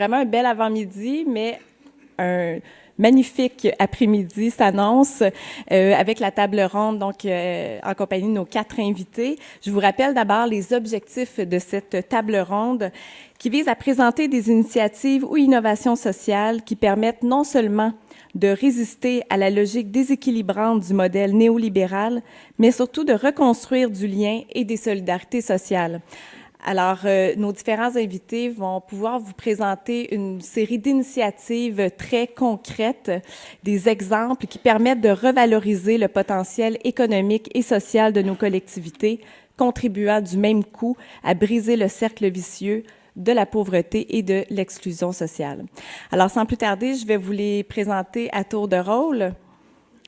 vraiment un bel avant-midi, mais un magnifique après-midi s'annonce avec la table ronde, donc en compagnie de nos 4 invités. Je vous rappelle d'abord les objectifs de cette table ronde qui vise à présenter des initiatives ou innovations sociales qui permettent non seulement de résister à la logique déséquilibrante du modèle néolibéral, mais surtout de reconstruire du lien et des solidarités sociales. Alors, nos différents invités vont pouvoir vous présenter une série d'initiatives très concrètes, des exemples qui permettent de revaloriser le potentiel économique et social de nos collectivités, contribuant du même coup à briser le cercle vicieux de la pauvreté et de l'exclusion sociale. Alors, sans plus tarder, je vais vous les présenter à tour de rôle.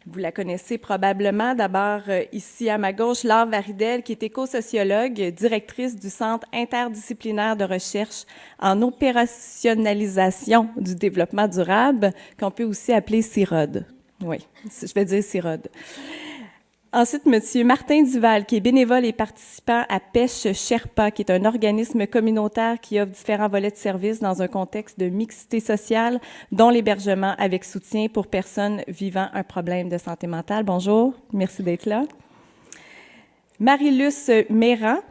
Vous la connaissez probablement. D'abord, ici à ma gauche, Laure Varidel, qui est éco-sociologue, directrice du Centre interdisciplinaire de recherche en opérationnalisation du développement durable, qu'on peut aussi appeler CIROD. Oui, je vais dire CIROD. Ensuite, M. Martin Duval, qui est bénévole et participant à Pêche Sherpa, qui est un organisme communautaire qui offre différents volets de services dans un contexte de mixité sociale, dont l'hébergement avec soutien pour personnes vivant un problème de santé mentale. Bonjour, merci d'être là. Marie-Luce Meyran,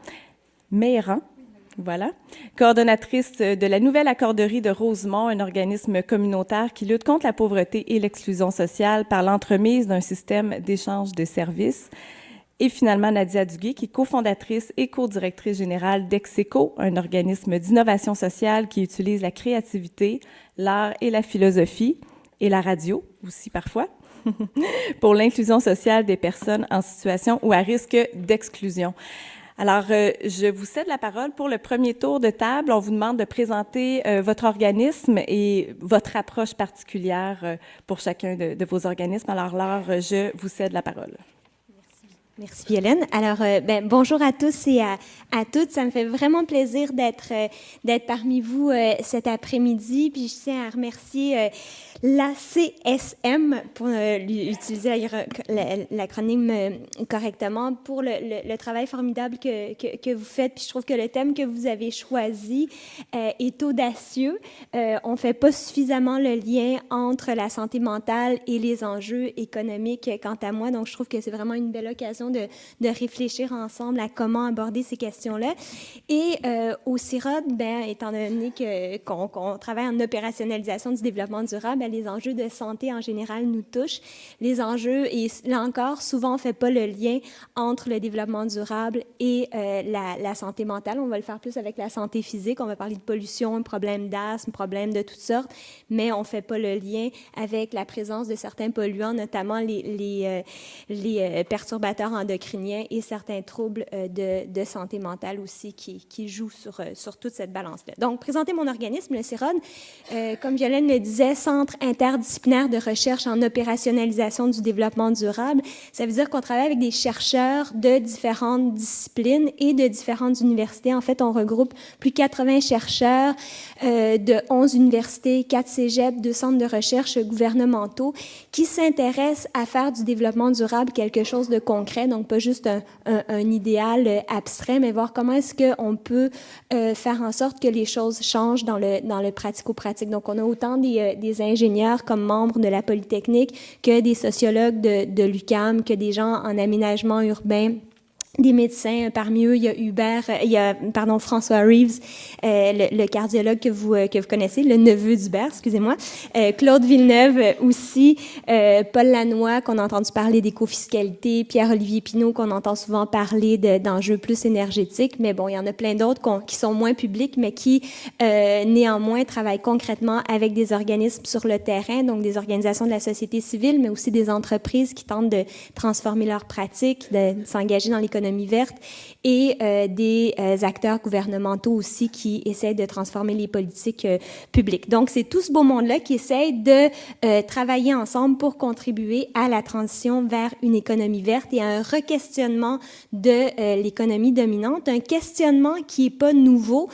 voilà, coordonnatrice de la nouvelle accorderie de Rosemont, un organisme communautaire qui lutte contre la pauvreté et l'exclusion sociale par l'entremise d'un système d'échange de services. Et finalement, Nadia Duguay, qui est cofondatrice et co-directrice générale d'Execo, un organisme d'innovation sociale qui utilise la créativité, l'art et la philosophie, et la radio aussi parfois, pour l'inclusion sociale des personnes en situation ou à risque d'exclusion. Alors, je vous cède la parole pour le premier tour de table. On vous demande de présenter votre organisme et votre approche particulière pour chacun de vos organismes. Alors, Laure, je vous cède la parole. Merci Violaine. Alors, bonjour à tous et à toutes. Ça me fait vraiment plaisir d'être parmi vous cet après-midi. Puis je tiens à remercier l'ACSM, pour utiliser l'acronyme correctement, pour le travail formidable que vous faites. Puis je trouve que le thème que vous avez choisi est audacieux. On ne fait pas suffisamment le lien entre la santé mentale et les enjeux économiques, quant à moi. Donc, je trouve que c'est vraiment une belle occasion de réfléchir ensemble à comment aborder ces questions-là. Et au CIROD, étant donné qu'on travaille en opérationnalisation du développement durable, les enjeux de santé en général nous touchent. Les enjeux, et là encore, souvent on ne fait pas le lien entre le développement durable et la santé mentale. On va le faire plus avec la santé physique. On va parler de pollution, problèmes d'asthme, problèmes de toutes sortes, mais on ne fait pas le lien avec la présence de certains polluants, notamment les perturbateurs endocriniens et certains troubles de santé mentale aussi qui jouent sur toute cette balance-là. Donc, présenter mon organisme, le CIROD, comme Violaine le disait, Centre interdisciplinaire de recherche en opérationnalisation du développement durable. Ça veut dire qu'on travaille avec des chercheurs de différentes disciplines et de différentes universités. En fait, on regroupe plus de 80 chercheurs de 11 universités, 4 cégeps, 2 centres de recherche gouvernementaux qui s'intéressent à faire du développement durable quelque chose de concret, donc pas juste un idéal abstrait, mais voir comment est-ce qu'on peut faire en sorte que les choses changent dans le pratico-pratique. Donc, on a autant des ingénieurs comme membres de la Polytechnique que des sociologues de l'UQAM, que des gens en aménagement urbain, des médecins. Parmi eux, il y a François Reeves, le cardiologue que vous connaissez, le neveu d'Hubert, excusez-moi, Claude Villeneuve aussi, Paul Lannoy, qu'on a entendu parler d'écofiscalité, Pierre-Olivier Pinault, qu'on entend souvent parler d'enjeux plus énergétiques, mais bon, il y en a plein d'autres qui sont moins publics, mais qui, néanmoins, travaillent concrètement avec des organismes sur le terrain, donc des organisations de la société civile, mais aussi des entreprises qui tentent de transformer leurs pratiques, de s'engager dans l'économie verte, et des acteurs gouvernementaux aussi qui essaient de transformer les politiques publiques. Donc, c'est tout ce beau monde-là qui essaie de travailler ensemble pour contribuer à la transition vers une économie verte et à un re-questionnement de l'économie dominante, un questionnement qui n'est pas nouveau.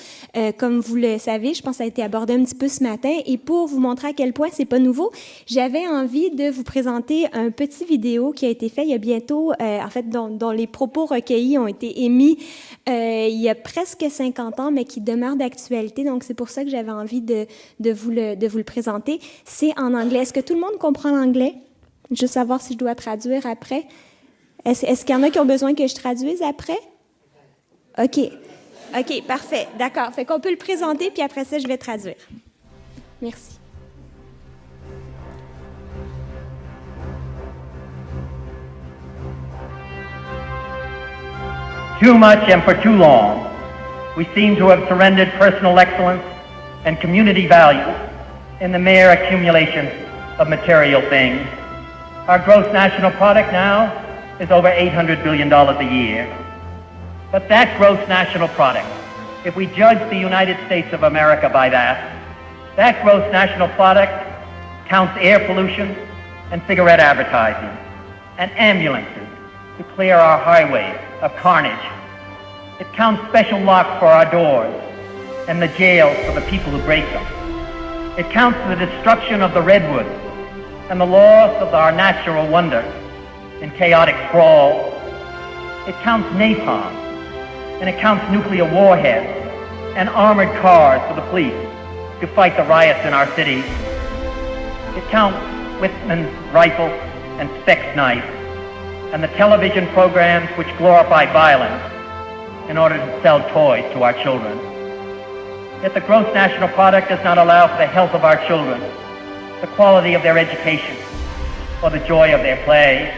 Comme vous le savez, je pense que ça a été abordé un petit peu ce matin, et pour vous montrer à quel point c'est pas nouveau, j'avais envie de vous présenter un petit vidéo qui a été fait il y a bientôt, en fait, dont les propos recueillis ont été émis il y a presque 50 ans, mais qui demeurent d'actualité. Donc, c'est pour ça que j'avais envie de vous le présenter. C'est en anglais. Est-ce que tout le monde comprend l'anglais? Juste savoir si je dois traduire après. Est-ce qu'il y en a qui ont besoin que je traduise après? OK, parfait. D'accord. Fait qu'on peut le présenter, puis après ça, je vais traduire. Merci. Too much and for too long, we seem to have surrendered personal excellence and community values in the mere accumulation of material things. Our gross national product now is over $800 billion a year. But that gross national product, if we judge the United States of America by that gross national product counts air pollution and cigarette advertising and ambulances to clear our highways of carnage. It counts special locks for our doors and the jails for the people who break them. It counts the destruction of the redwoods and the loss of our natural wonder in chaotic sprawl. It counts napalm, and it counts nuclear warheads and armored cars for the police to fight the riots in our cities. It counts Whitman's rifle and Speck's knife and the television programs which glorify violence in order to sell toys to our children. Yet the gross national product does not allow for the health of our children, the quality of their education, or the joy of their play.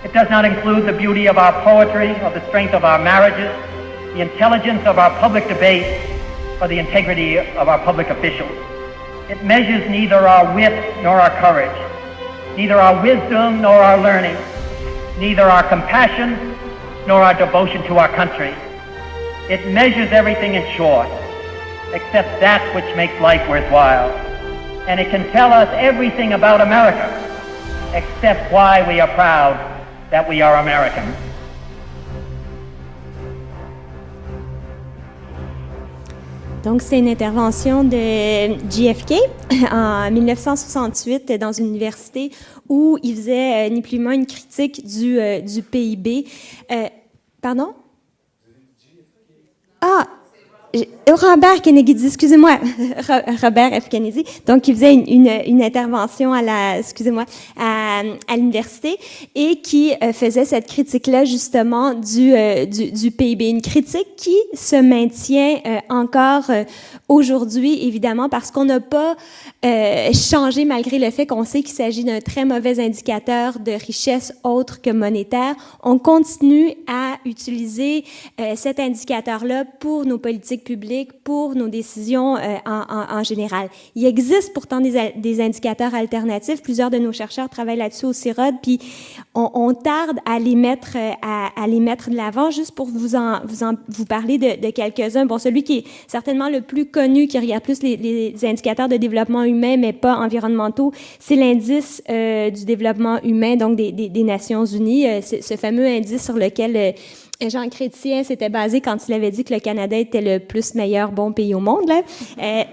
It does not include the beauty of our poetry, or the strength of our marriages, the intelligence of our public debate, or the integrity of our public officials. It measures neither our wit nor our courage, neither our wisdom nor our learning, neither our compassion nor our devotion to our country. It measures everything in short, except that which makes life worthwhile. And it can tell us everything about America, except why we are proud that we are Americans. Donc, c'est une intervention de JFK en 1968 dans une université où il faisait ni plus ni moins une critique du PIB. Pardon? Ah! Robert Kennedy, excusez-moi, Robert F. Kennedy. Donc, il faisait une intervention à l'université et qui faisait cette critique-là, justement, du PIB. Une critique qui se maintient encore aujourd'hui, évidemment, parce qu'on n'a pas changé malgré le fait qu'on sait qu'il s'agit d'un très mauvais indicateur de richesse autre que monétaire. On continue à utiliser cet indicateur-là pour nos politiques publiques, pour nos décisions en général. Il existe pourtant des indicateurs alternatifs. Plusieurs de nos chercheurs travaillent là-dessus au CIROD, puis on tarde à les mettre de l'avant. Juste pour vous parler de quelques-uns. Bon, celui qui est certainement le plus connu, qui regarde plus les indicateurs de développement humain, mais pas environnementaux, c'est l'indice du développement humain, donc des Nations Unies, ce fameux indice sur lequel Jean Chrétien s'était basé quand il avait dit que le Canada était le plus meilleur bon pays au monde. Là.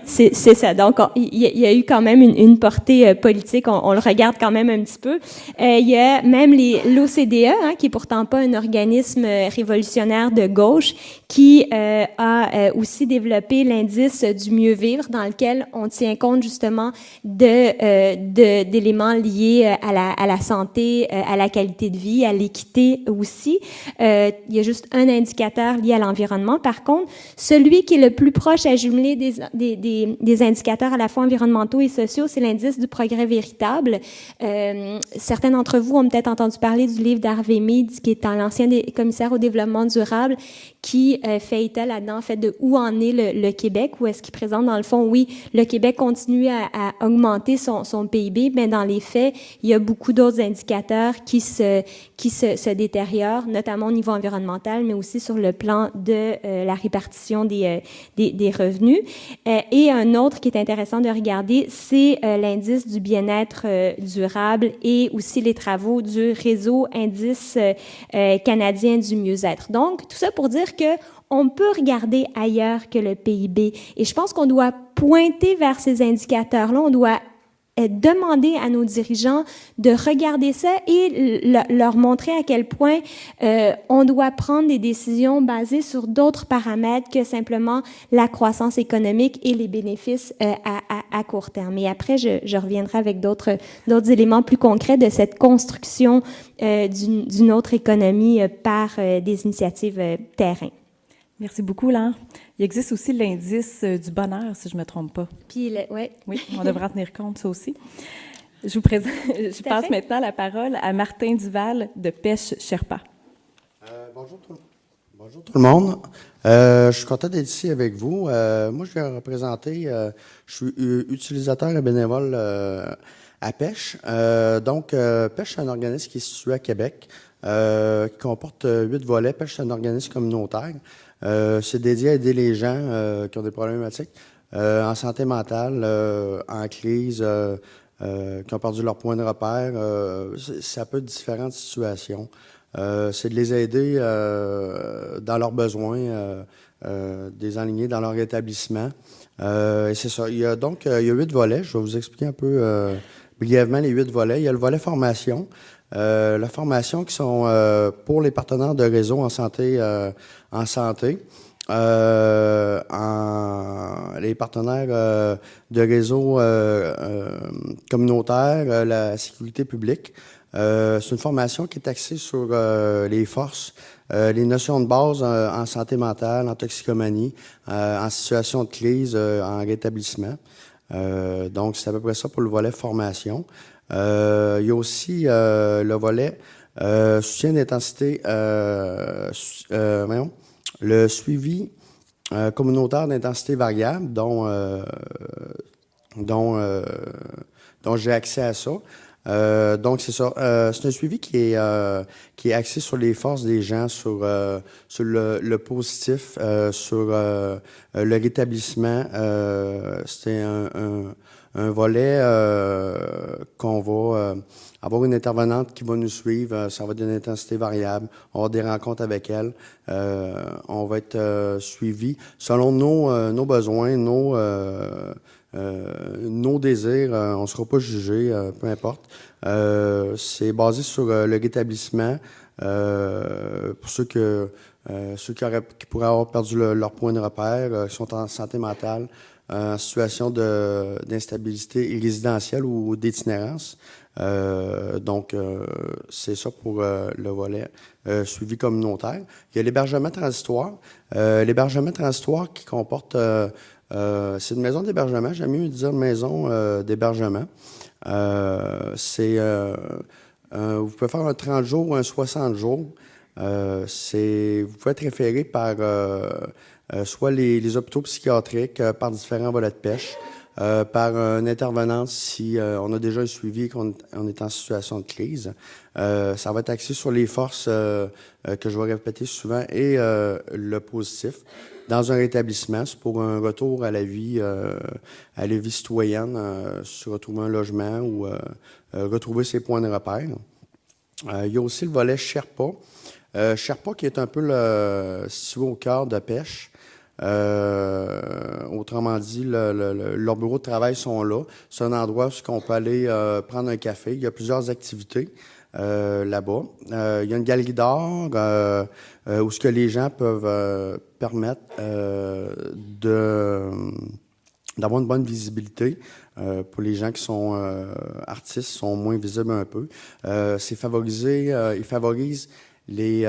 C'est ça. Donc, il y a eu quand même une portée politique. On le regarde quand même un petit peu. Il y a même l'OCDE, qui est pourtant pas un organisme révolutionnaire de gauche, qui a aussi développé l'indice du mieux vivre, dans lequel on tient compte justement d'éléments liés à la santé, à la qualité de vie, à l'équité aussi. Il y a juste un indicateur lié à l'environnement. Par contre, celui qui est le plus proche à jumeler des indicateurs à la fois environnementaux et sociaux, c'est l'indice du progrès véritable. Certains d'entre vous ont peut-être entendu parler du livre d'Harvey Mead, qui est l'ancien commissaire au développement durable, qui fait état là-dedans, en fait, de où en est le Québec, où est-ce qu'il présente, dans le fond, oui, le Québec continue à augmenter son PIB, mais dans les faits, il y a beaucoup d'autres indicateurs qui se détériorent, notamment au niveau environnemental, mais aussi sur le plan de la répartition des revenus. Et un autre qui est intéressant de regarder, c'est l'indice du bien-être durable et aussi les travaux du réseau indice canadien du mieux-être. Donc, tout ça pour dire que on peut regarder ailleurs que le PIB. Et je pense qu'on doit pointer vers ces indicateurs-là, on doit demander à nos dirigeants de regarder ça et leur montrer à quel point on doit prendre des décisions basées sur d'autres paramètres que simplement la croissance économique et les bénéfices à court terme. Et après, je reviendrai avec d'autres éléments plus concrets de cette construction d'une autre économie par des initiatives terrain. Merci beaucoup, Laure. Il existe aussi l'indice du bonheur, si je ne me trompe pas. Puis, ouais. Oui, on devra en tenir compte, ça aussi. Je passe maintenant la parole à Martin Duval de Pêche Sherpa. Bonjour tout le monde. Je suis content d'être ici avec vous. Moi, je viens représenter, je suis utilisateur et bénévole à Pêche. Pêche, c'est un organisme qui est situé à Québec, qui comporte 8 volets. Pêche, c'est un organisme communautaire. C'est dédié à aider les gens qui ont des problématiques en santé mentale, en crise, qui ont perdu leur point de repère. Ça peut être différentes situations. C'est de les aider dans leurs besoins, des enligner dans leur établissement. Et c'est ça. Il y a 8 volets. Je vais vous expliquer un peu brièvement les 8 volets. Il y a le volet formation. La formation qui sont pour les partenaires de réseau en santé. Les partenaires de réseau communautaire, la sécurité publique. C'est une formation qui est axée sur les forces, les notions de base en santé mentale, en toxicomanie, en situation de crise, en rétablissement. Donc, c'est à peu près ça pour le volet formation. Il y a aussi le volet soutien d'intensité, le suivi communautaire d'intensité variable dont j'ai accès à ça. Donc, c'est ça. C'est un suivi qui est axé sur les forces des gens, sur le positif, sur le rétablissement. C'est un volet qu'on va avoir une intervenante qui va nous suivre. Ça va être d'une intensité variable. On va avoir des rencontres avec elle. On va être suivi selon nos besoins, nos désirs, on ne sera pas jugé, peu importe. C'est basé sur le rétablissement pour ceux qui pourraient avoir perdu leur point de repère, qui sont en santé mentale, en situation d'instabilité résidentielle ou d'itinérance. C'est ça pour le volet suivi communautaire. Il y a l'hébergement transitoire. L'hébergement transitoire qui comporte... c'est une maison d'hébergement. J'aime mieux dire maison d'hébergement. Vous pouvez faire un 30 jours ou un 60 jours. Vous pouvez être référé par soit les hôpitaux psychiatriques, par différents volets de pêche, par un intervenant si on a déjà un suivi et qu'on est en situation de crise. Ça va être axé sur les forces que je vais répéter souvent et le positif. Dans un rétablissement, c'est pour un retour à la vie citoyenne, se retrouver un logement ou retrouver ses points de repère. Il y a aussi le volet Sherpa. Sherpa qui est un peu situé au cœur de Pêche. Autrement dit, leurs bureaux de travail sont là. C'est un endroit où on peut aller prendre un café. Il y a plusieurs activités là-bas. Il y a une galerie d'art où ce que les gens peuvent permettre d'avoir une bonne visibilité. Pour les gens qui sont artistes, sont moins visibles un peu. C'est favorisé, ils favorisent les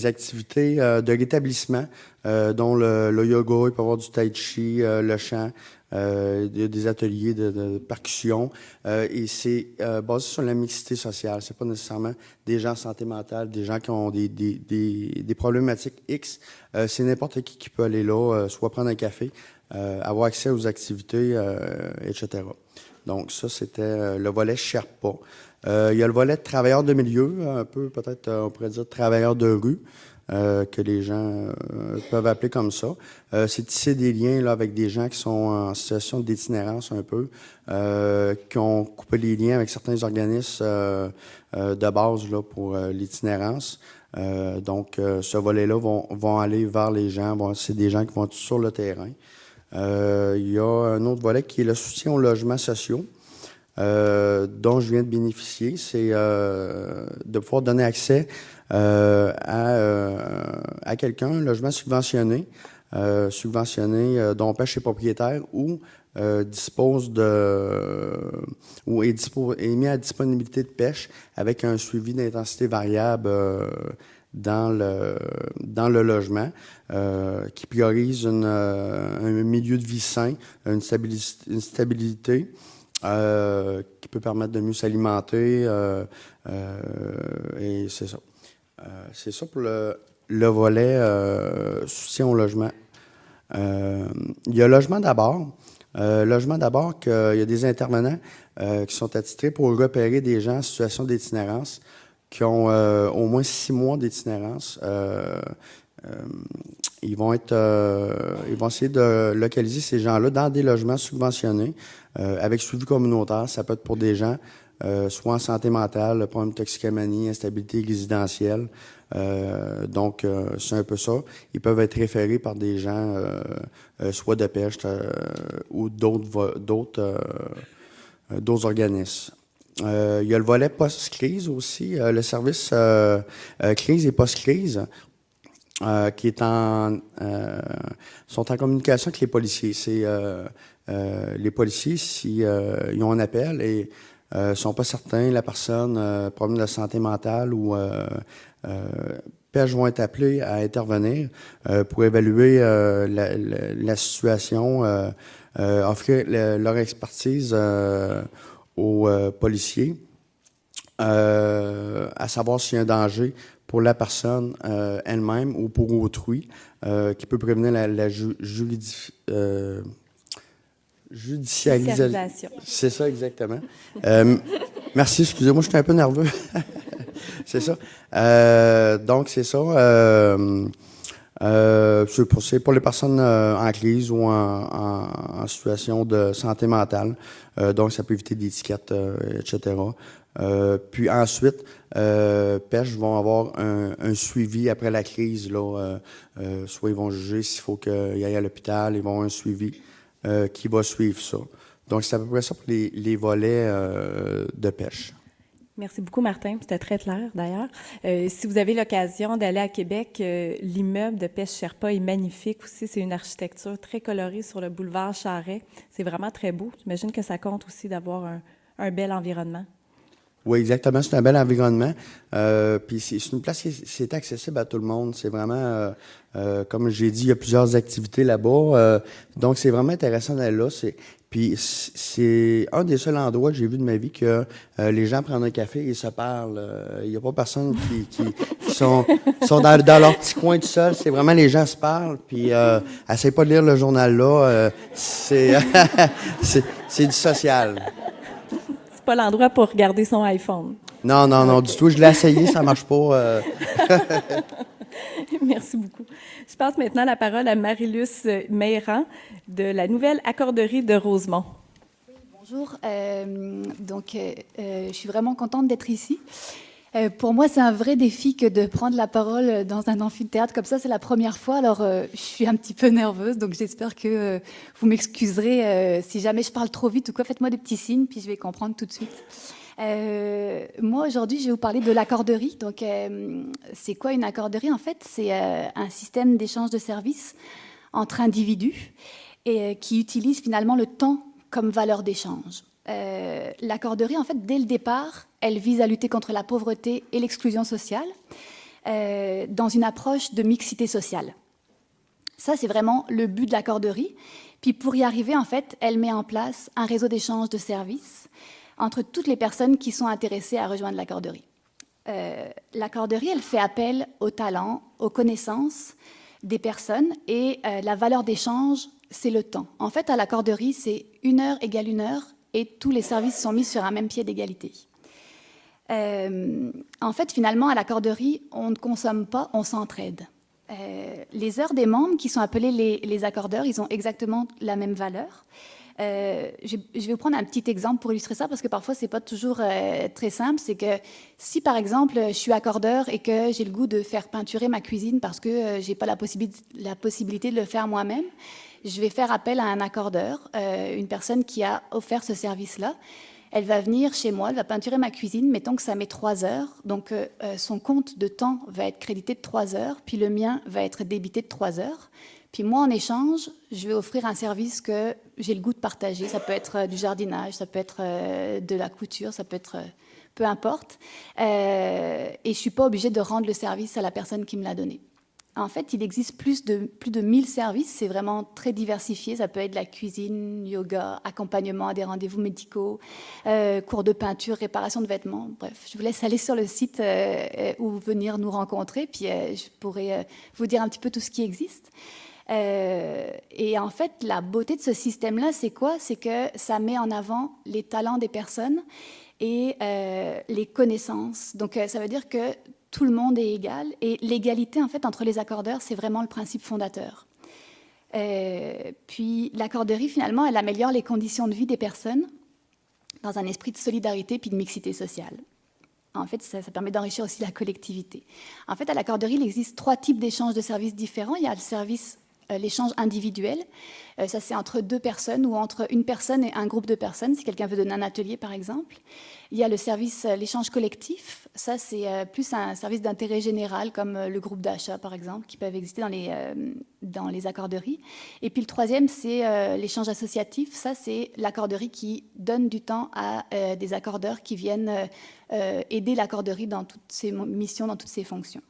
activités de rétablissement, dont le yoga, il peut y avoir du tai chi, le chant, des ateliers de percussion. Et c'est basé sur la mixité sociale. C'est pas nécessairement des gens en santé mentale, des gens qui ont des problématiques X. C'est n'importe qui peut aller là, soit prendre un café, avoir accès aux activités, etc. Donc ça, c'était le volet Sherpa. Il y a le volet travailleurs de milieu, un peu peut-être on pourrait dire travailleurs de rue, que les gens peuvent appeler comme ça. C'est tisser des liens là, avec des gens qui sont en situation d'itinérance un peu, qui ont coupé les liens avec certains organismes de base là, pour l'itinérance. Ce volet-là vont aller vers les gens. C'est des gens qui vont être sur le terrain. Il y a un autre volet qui est le soutien aux logements sociaux, dont je viens de bénéficier. C'est de pouvoir donner accès à quelqu'un, un logement subventionné, dont Pêche est propriétaire ou dispose ou est mis à disponibilité de Pêche avec un suivi d'intensité variable dans le logement, qui priorise un milieu de vie sain, une stabilité qui peut permettre de mieux s'alimenter, et c'est ça. C'est ça pour le volet soutien au logement. Il y a Logement d'abord. Logement d'abord, il y a des intervenants qui sont attitrés pour repérer des gens en situation d'itinérance qui ont au moins 6 mois d'itinérance. Ils vont essayer de localiser ces gens-là dans des logements subventionnés avec suivi communautaire. Ça peut être pour des gens soit en santé mentale, problème de toxicomanie, instabilité résidentielle. Donc, c'est un peu ça. Ils peuvent être référés par des gens, soit de Pêche ou d'autres organismes. Il y a le volet post-crise aussi, le service crise et post-crise, qui est sont en communication avec les policiers. C'est les policiers, si ils ont un appel et sont pas certains, la personne, problème de santé mentale ou Pêche vont être appelés à intervenir pour évaluer la situation, offrir leur expertise aux policiers, à savoir s'il y a un danger pour la personne elle-même ou pour autrui, qui peut prévenir la judicialisation. C'est ça, exactement. Merci, excusez-moi, je suis un peu nerveux. C'est ça. Donc, c'est ça. C'est pour les personnes en crise ou en situation de santé mentale. Donc, ça peut éviter des étiquettes, etc. Puis ensuite, Pêche vont avoir un suivi après la crise. Là, soit ils vont juger s'il faut qu'ils aillent à l'hôpital, ils vont avoir un suivi qui va suivre ça. Donc, c'est à peu près ça pour les volets de Pêche. Merci beaucoup, Martin. C'était très clair, d'ailleurs. Si vous avez l'occasion d'aller à Québec, l'immeuble de Pêche Sherpa est magnifique aussi. C'est une architecture très colorée sur le boulevard Charret. C'est vraiment très beau. J'imagine que ça compte aussi d'avoir un bel environnement. Oui, exactement. C'est un bel environnement. Puis c'est une place qui est accessible à tout le monde. C'est vraiment, comme j'ai dit, il y a plusieurs activités là-bas. Donc, c'est vraiment intéressant d'aller là. Puis c'est un des seuls endroits que j'ai vu de ma vie que les gens prennent un café et se parlent. Il n'y a pas personne qui sont dans leur petit coin tout seul. C'est vraiment les gens se parlent. Puis essayez pas de lire le journal là. C'est du social. C'est pas l'endroit pour regarder son iPhone. Non, du tout. Je l'ai essayé, ça marche pas. Merci beaucoup. Je passe maintenant la parole à Marilus Meyran de la nouvelle accorderie de Rosemont. Bonjour. Je suis vraiment contente d'être ici. Pour moi, c'est un vrai défi que de prendre la parole dans un amphithéâtre comme ça. C'est la première fois, alors je suis un petit peu nerveuse, donc j'espère que vous m'excuserez si jamais je parle trop vite ou quoi. Faites-moi des petits signes, puis je vais comprendre tout de suite. Moi, aujourd'hui, je vais vous parler de l'accorderie. Donc, c'est quoi une accorderie? En fait, c'est un système d'échange de services entre individus et qui utilise finalement le temps comme valeur d'échange. L'accorderie, en fait, dès le départ, elle vise à lutter contre la pauvreté et l'exclusion sociale dans une approche de mixité sociale. Ça, c'est vraiment le but de l'accorderie. Puis pour y arriver, en fait, elle met en place un réseau d'échange de services entre toutes les personnes qui sont intéressées à rejoindre l'accorderie. L'accorderie, elle fait appel aux talents, aux connaissances des personnes et la valeur d'échange, c'est le temps. En fait, à l'accorderie, c'est 1 heure égale 1 heure et tous les services sont mis sur un même pied d'égalité. En fait, finalement, à l'accorderie, on ne consomme pas, on s'entraide. Les heures des membres, qui sont appelés les accordeurs, ils ont exactement la même valeur. Je vais vous prendre un petit exemple pour illustrer ça, parce que parfois, c'est pas toujours très simple. C'est que si, par exemple, je suis accordeur et que j'ai le goût de faire peinturer ma cuisine parce que j'ai pas la possibilité de le faire moi-même, je vais faire appel à un accordeur, une personne qui a offert ce service-là. Elle va venir chez moi, elle va peinturer ma cuisine, mettons que ça met 3 heures. Donc, son compte de temps va être crédité de 3 heures, puis le mien va être débité de 3 heures. Puis moi, en échange, je vais offrir un service que j'ai le goût de partager. Ça peut être du jardinage, ça peut être de la couture, ça peut être peu importe. Et je ne suis pas obligée de rendre le service à la personne qui me l'a donné. En fait, il existe plus de 1000 services. C'est vraiment très diversifié. Ça peut être de la cuisine, yoga, accompagnement à des rendez-vous médicaux, cours de peinture, réparation de vêtements. Bref, je vous laisse aller sur le site ou venir nous rencontrer. Puis je pourrais vous dire un petit peu tout ce qui existe. Et en fait, la beauté de ce système-là, c'est quoi? C'est que ça met en avant les talents des personnes et les connaissances. Donc, ça veut dire que tout le monde est égal. Et l'égalité, en fait, entre les accordeurs, c'est vraiment le principe fondateur. Puis, l'accorderie, finalement, elle améliore les conditions de vie des personnes dans un esprit de solidarité puis de mixité sociale. En fait, ça permet d'enrichir aussi la collectivité. En fait, à l'accorderie, il existe 3 types d'échanges de services différents. Il y a le service l'échange individuel, ça c'est entre 2 personnes ou entre une personne et un groupe de personnes, si quelqu'un veut donner un atelier par exemple. Il y a le service l'échange collectif, ça c'est plus un service d'intérêt général comme le groupe d'achat par exemple, qui peuvent exister dans les accorderies. Et puis le troisième c'est l'échange associatif, ça c'est l'accorderie qui donne du temps à des accordeurs qui viennent aider l'accorderie dans toutes ses missions, dans toutes ses fonctions.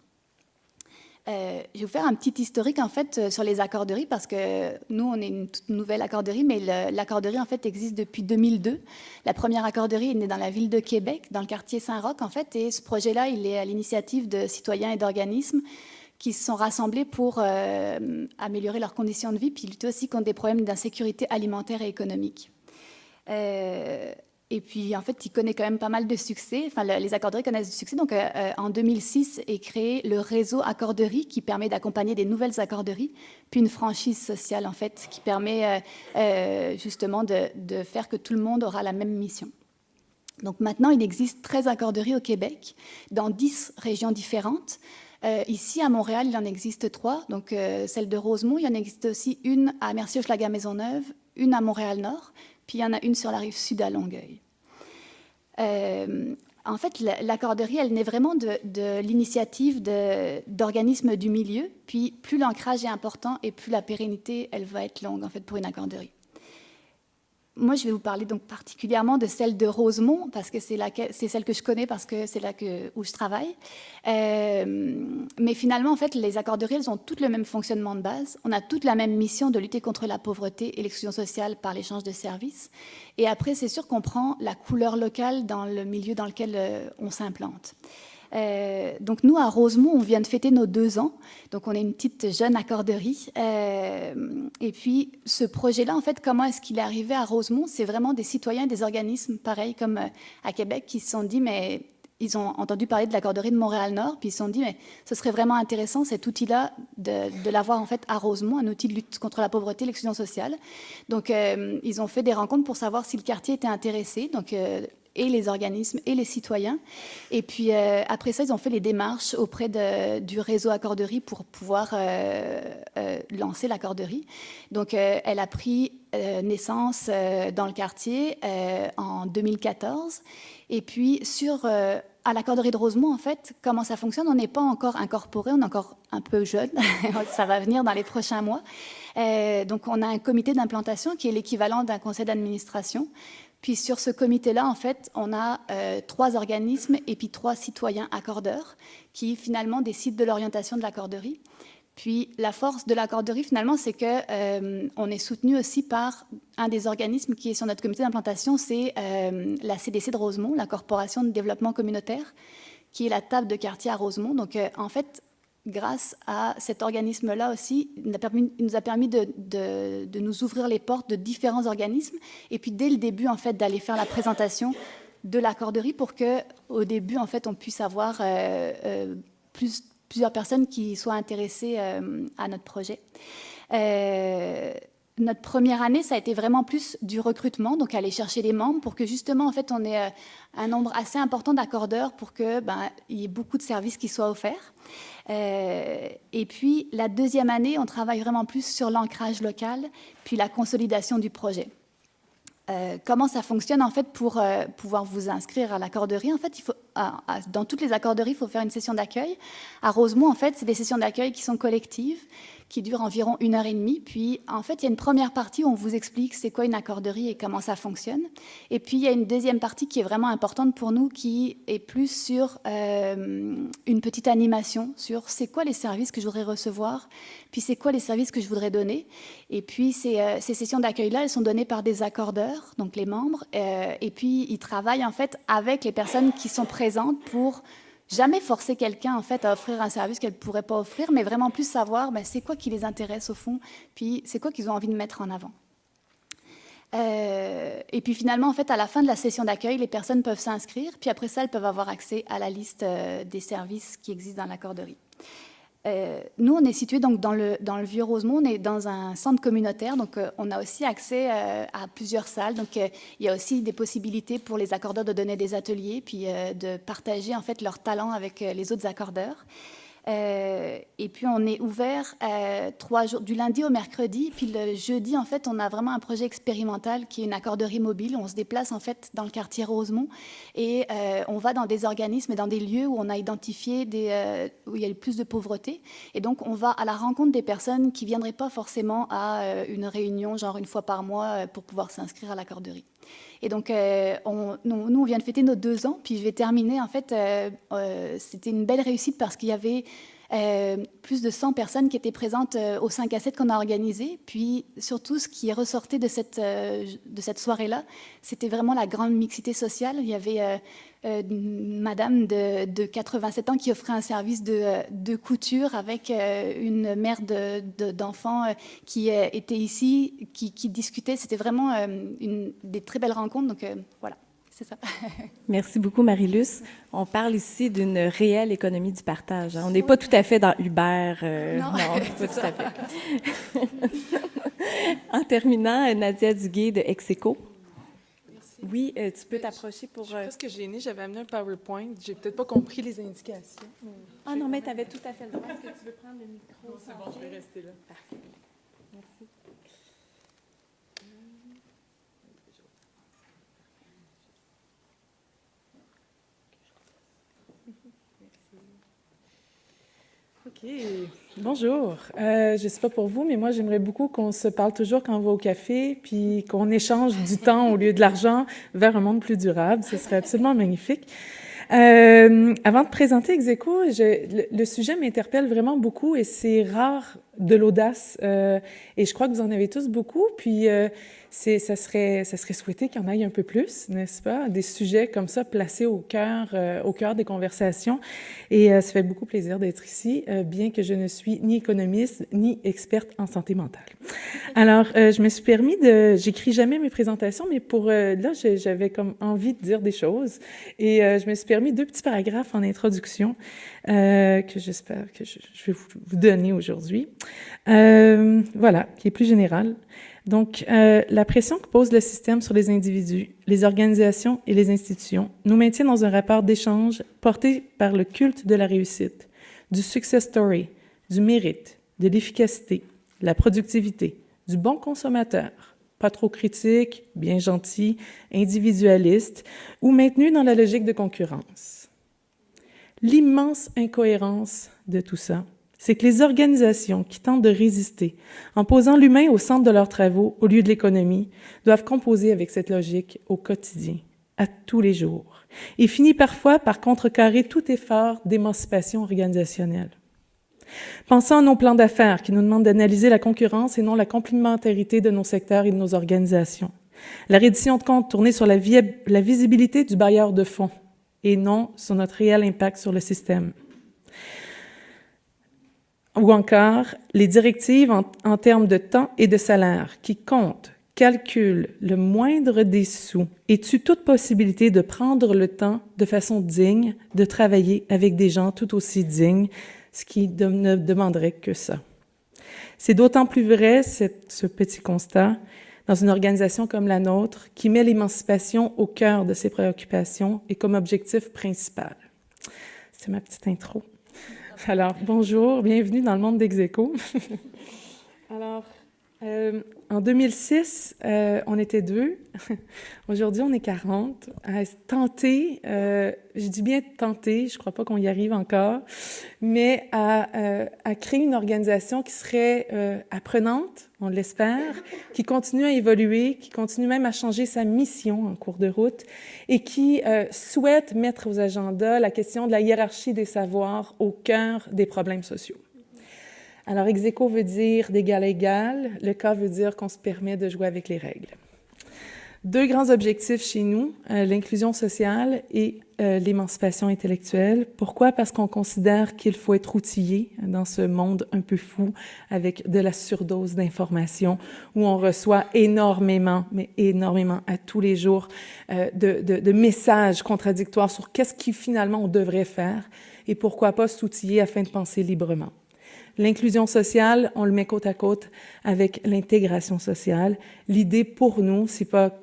Je vais vous faire un petit historique en fait sur les accorderies parce que nous on est une toute nouvelle accorderie, mais l'accorderie en fait existe depuis 2002. La première accorderie est née dans la ville de Québec, dans le quartier Saint-Roch en fait, et ce projet-là il est à l'initiative de citoyens et d'organismes qui se sont rassemblés pour améliorer leurs conditions de vie, puis lutter aussi contre des problèmes d'insécurité alimentaire et économique. Et puis, en fait, il connaît quand même pas mal de succès. Enfin, les accorderies connaissent du succès. Donc, en 2006 est créé le réseau Accorderie qui permet d'accompagner des nouvelles accorderies, puis une franchise sociale, en fait, qui permet justement de faire que tout le monde aura la même mission. Donc, maintenant, il existe 13 accorderies au Québec, dans 10 régions différentes. Ici, à Montréal, il en existe 3. Donc, celle de Rosemont, il y en existe aussi une à Mercier-Hochelaga-Maisonneuve, une à Montréal-Nord, puis il y en a une sur la rive sud à Longueuil. En fait, l'accorderie, elle naît vraiment de l'initiative d'organismes du milieu, puis plus l'ancrage est important et plus la pérennité, elle va être longue, en fait, pour une accorderie. Moi, je vais vous parler donc particulièrement de celle de Rosemont, parce que c'est celle que je connais, parce que c'est là où je travaille. Mais finalement, en fait, les accorderies, elles ont toutes le même fonctionnement de base. On a toutes la même mission de lutter contre la pauvreté et l'exclusion sociale par l'échange de services. Et après, c'est sûr qu'on prend la couleur locale dans le milieu dans lequel on s'implante. Donc nous, à Rosemont, on vient de fêter nos 2 ans. Donc on est une petite jeune accorderie. Et puis ce projet-là, en fait, comment est-ce qu'il est arrivé à Rosemont? C'est vraiment des citoyens, des organismes, pareil comme à Québec, qui se sont dit, mais ils ont entendu parler de l'accorderie de Montréal-Nord, puis ils se sont dit, mais ce serait vraiment intéressant, cet outil-là, de l'avoir en fait à Rosemont, un outil de lutte contre la pauvreté et l'exclusion sociale. Donc ils ont fait des rencontres pour savoir si le quartier était intéressé. Donc et les organismes et les citoyens. Et puis, après ça, ils ont fait les démarches auprès du réseau Accorderie pour pouvoir lancer l'accorderie. Donc, elle a pris naissance dans le quartier en 2014. Et puis, à l'accorderie de Rosemont, en fait, comment ça fonctionne? On n'est pas encore incorporé, on est encore un peu jeune. Ça va venir dans les prochains mois. Donc, on a un comité d'implantation qui est l'équivalent d'un conseil d'administration. Puis sur ce comité-là, en fait, on a 3 organismes et puis 3 citoyens accordeurs qui finalement décident de l'orientation de l'accorderie. Puis la force de l'accorderie, finalement, c'est que on est soutenu aussi par un des organismes qui est sur notre comité d'implantation, c'est la CDC de Rosemont, la Corporation de développement communautaire, qui est la table de quartier à Rosemont. Donc, en fait, grâce à cet organisme-là aussi, il nous a permis de nous ouvrir les portes de différents organismes. Et puis, dès le début, en fait, d'aller faire la présentation de l'accorderie pour qu'au début, en fait, on puisse avoir plusieurs personnes qui soient intéressées à notre projet. notre première année, ça a été vraiment plus du recrutement, donc aller chercher les membres pour que justement, en fait, on ait un nombre assez important d'accordeurs pour que il y ait beaucoup de services qui soient offerts. Et puis, la deuxième année, on travaille vraiment plus sur l'ancrage local, puis la consolidation du projet. Comment ça fonctionne en fait pour pouvoir vous inscrire à l'accorderie? En fait, il faut, dans toutes les accorderies, il faut faire une session d'accueil. À Rosemont, en fait, c'est des sessions d'accueil qui sont collectives, qui durent environ 1h30. Puis, en fait, il y a une première partie où on vous explique c'est quoi une accorderie et comment ça fonctionne. Et puis, il y a une deuxième partie qui est vraiment importante pour nous, qui est plus sur une petite animation, sur c'est quoi les services que je voudrais recevoir, puis c'est quoi les services que je voudrais donner. Et puis, ces sessions d'accueil-là, elles sont données par des accordeurs, donc les membres, et puis ils travaillent en fait avec les personnes qui sont présentes pour jamais forcer quelqu'un en fait à offrir un service qu'elle ne pourrait pas offrir, mais vraiment plus savoir c'est quoi qui les intéresse au fond, puis c'est quoi qu'ils ont envie de mettre en avant. Et puis finalement, en fait, à la fin de la session d'accueil, les personnes peuvent s'inscrire, puis après ça, elles peuvent avoir accès à la liste des services qui existent dans l'accorderie. Nous, on est situé donc dans le Vieux-Rosemont, on est dans un centre communautaire, donc on a aussi accès à plusieurs salles. Donc il y a aussi des possibilités pour les accordeurs de donner des ateliers, puis de partager en fait leurs talents avec les autres accordeurs. Et puis on est ouvert 3 jours, du lundi au mercredi, puis le jeudi en fait on a vraiment un projet expérimental qui est une accorderie mobile. On se déplace en fait dans le quartier Rosemont et on va dans des organismes et dans des lieux où on a identifié où il y a le plus de pauvreté, et donc on va à la rencontre des personnes qui viendraient pas forcément à une réunion genre une fois par mois pour pouvoir s'inscrire à l'accorderie. Et donc, nous, on vient de fêter nos 2 ans, puis je vais terminer. En fait, c'était une belle réussite parce qu'il y avait plus de 100 personnes qui étaient présentes au 5 à 7 qu'on a organisé. Puis, surtout, ce qui est ressorti de cette soirée-là, c'était vraiment la grande mixité sociale. Il y avait une madame de 87 ans qui offrait un service de couture avec une mère d'enfants qui était ici, qui discutait. C'était vraiment des très belles rencontres. Donc, voilà. C'est ça. Merci beaucoup, Marie-Luce. On parle ici d'une réelle économie du partage. On n'est pas tout à fait dans Uber. Non, pas tout à fait. En terminant, Nadia Duguay de Execo. Oui, tu peux t'approcher pour... Je suis presque gênée, j'avais amené un PowerPoint. J'ai peut-être pas compris les indications. Ah non, mais tu avais tout à fait le droit. Est-ce que tu veux prendre le micro? Non, c'est bon, je vais rester là. Parfait. Merci. OK. Bonjour. Je ne sais pas pour vous, mais moi, j'aimerais beaucoup qu'on se parle toujours quand on va au café, puis qu'on échange du temps au lieu de l'argent vers un monde plus durable. Ce serait absolument magnifique. Avant de présenter Execo, le sujet m'interpelle vraiment beaucoup et c'est rare de l'audace. Et je crois que vous en avez tous beaucoup. Puis, ça serait souhaité qu'il y en aille un peu plus, n'est-ce pas? Des sujets comme ça placés au cœur des conversations. Et ça fait beaucoup plaisir d'être ici, bien que je ne suis ni économiste ni experte en santé mentale. Alors, je me suis permis j'écris jamais mes présentations, mais là, j'avais comme envie de dire des choses. Et je me suis permis 2 petits paragraphes en introduction que j'espère que je vais vous donner aujourd'hui. Voilà, qui est plus général. Donc, la pression que pose le système sur les individus, les organisations et les institutions nous maintient dans un rapport d'échange porté par le culte de la réussite, du success story, du mérite, de l'efficacité, de la productivité, du bon consommateur, pas trop critique, bien gentil, individualiste ou maintenu dans la logique de concurrence. L'immense incohérence de tout ça, c'est que les organisations qui tentent de résister, en posant l'humain au centre de leurs travaux au lieu de l'économie, doivent composer avec cette logique au quotidien, à tous les jours, et finissent parfois par contrecarrer tout effort d'émancipation organisationnelle. Pensons à nos plans d'affaires qui nous demandent d'analyser la concurrence et non la complémentarité de nos secteurs et de nos organisations. La reddition de comptes tournée sur la visibilité du bailleur de fonds et non sur notre réel impact sur le système. Ou encore les directives en termes de temps et de salaire qui comptent, calculent le moindre des sous et tuent toute possibilité de prendre le temps de façon digne de travailler avec des gens tout aussi dignes, ce qui ne demanderait que ça. C'est d'autant plus vrai, ce petit constat, dans une organisation comme la nôtre, qui met l'émancipation au cœur de ses préoccupations et comme objectif principal. C'est ma petite intro. Alors, bonjour, bienvenue dans le monde d'Execo. Alors, en 2006, on était 2. Aujourd'hui, on est 40. À tenter, je dis bien tenter, je ne crois pas qu'on y arrive encore, mais à créer une organisation qui serait apprenante, on l'espère, qui continue à évoluer, qui continue même à changer sa mission en cours de route et qui souhaite mettre aux agendas la question de la hiérarchie des savoirs au cœur des problèmes sociaux. Alors, Execo veut dire d'égal à égal. Le cas veut dire qu'on se permet de jouer avec les règles. 2 grands objectifs chez nous, l'inclusion sociale et l'émancipation intellectuelle. Pourquoi? Parce qu'on considère qu'il faut être outillé dans ce monde un peu fou avec de la surdose d'informations où on reçoit énormément, mais énormément à tous les jours, de messages contradictoires sur qu'est-ce qui finalement on devrait faire et pourquoi pas s'outiller afin de penser librement. L'inclusion sociale, on le met côte à côte avec l'intégration sociale. L'idée pour nous, c'est pas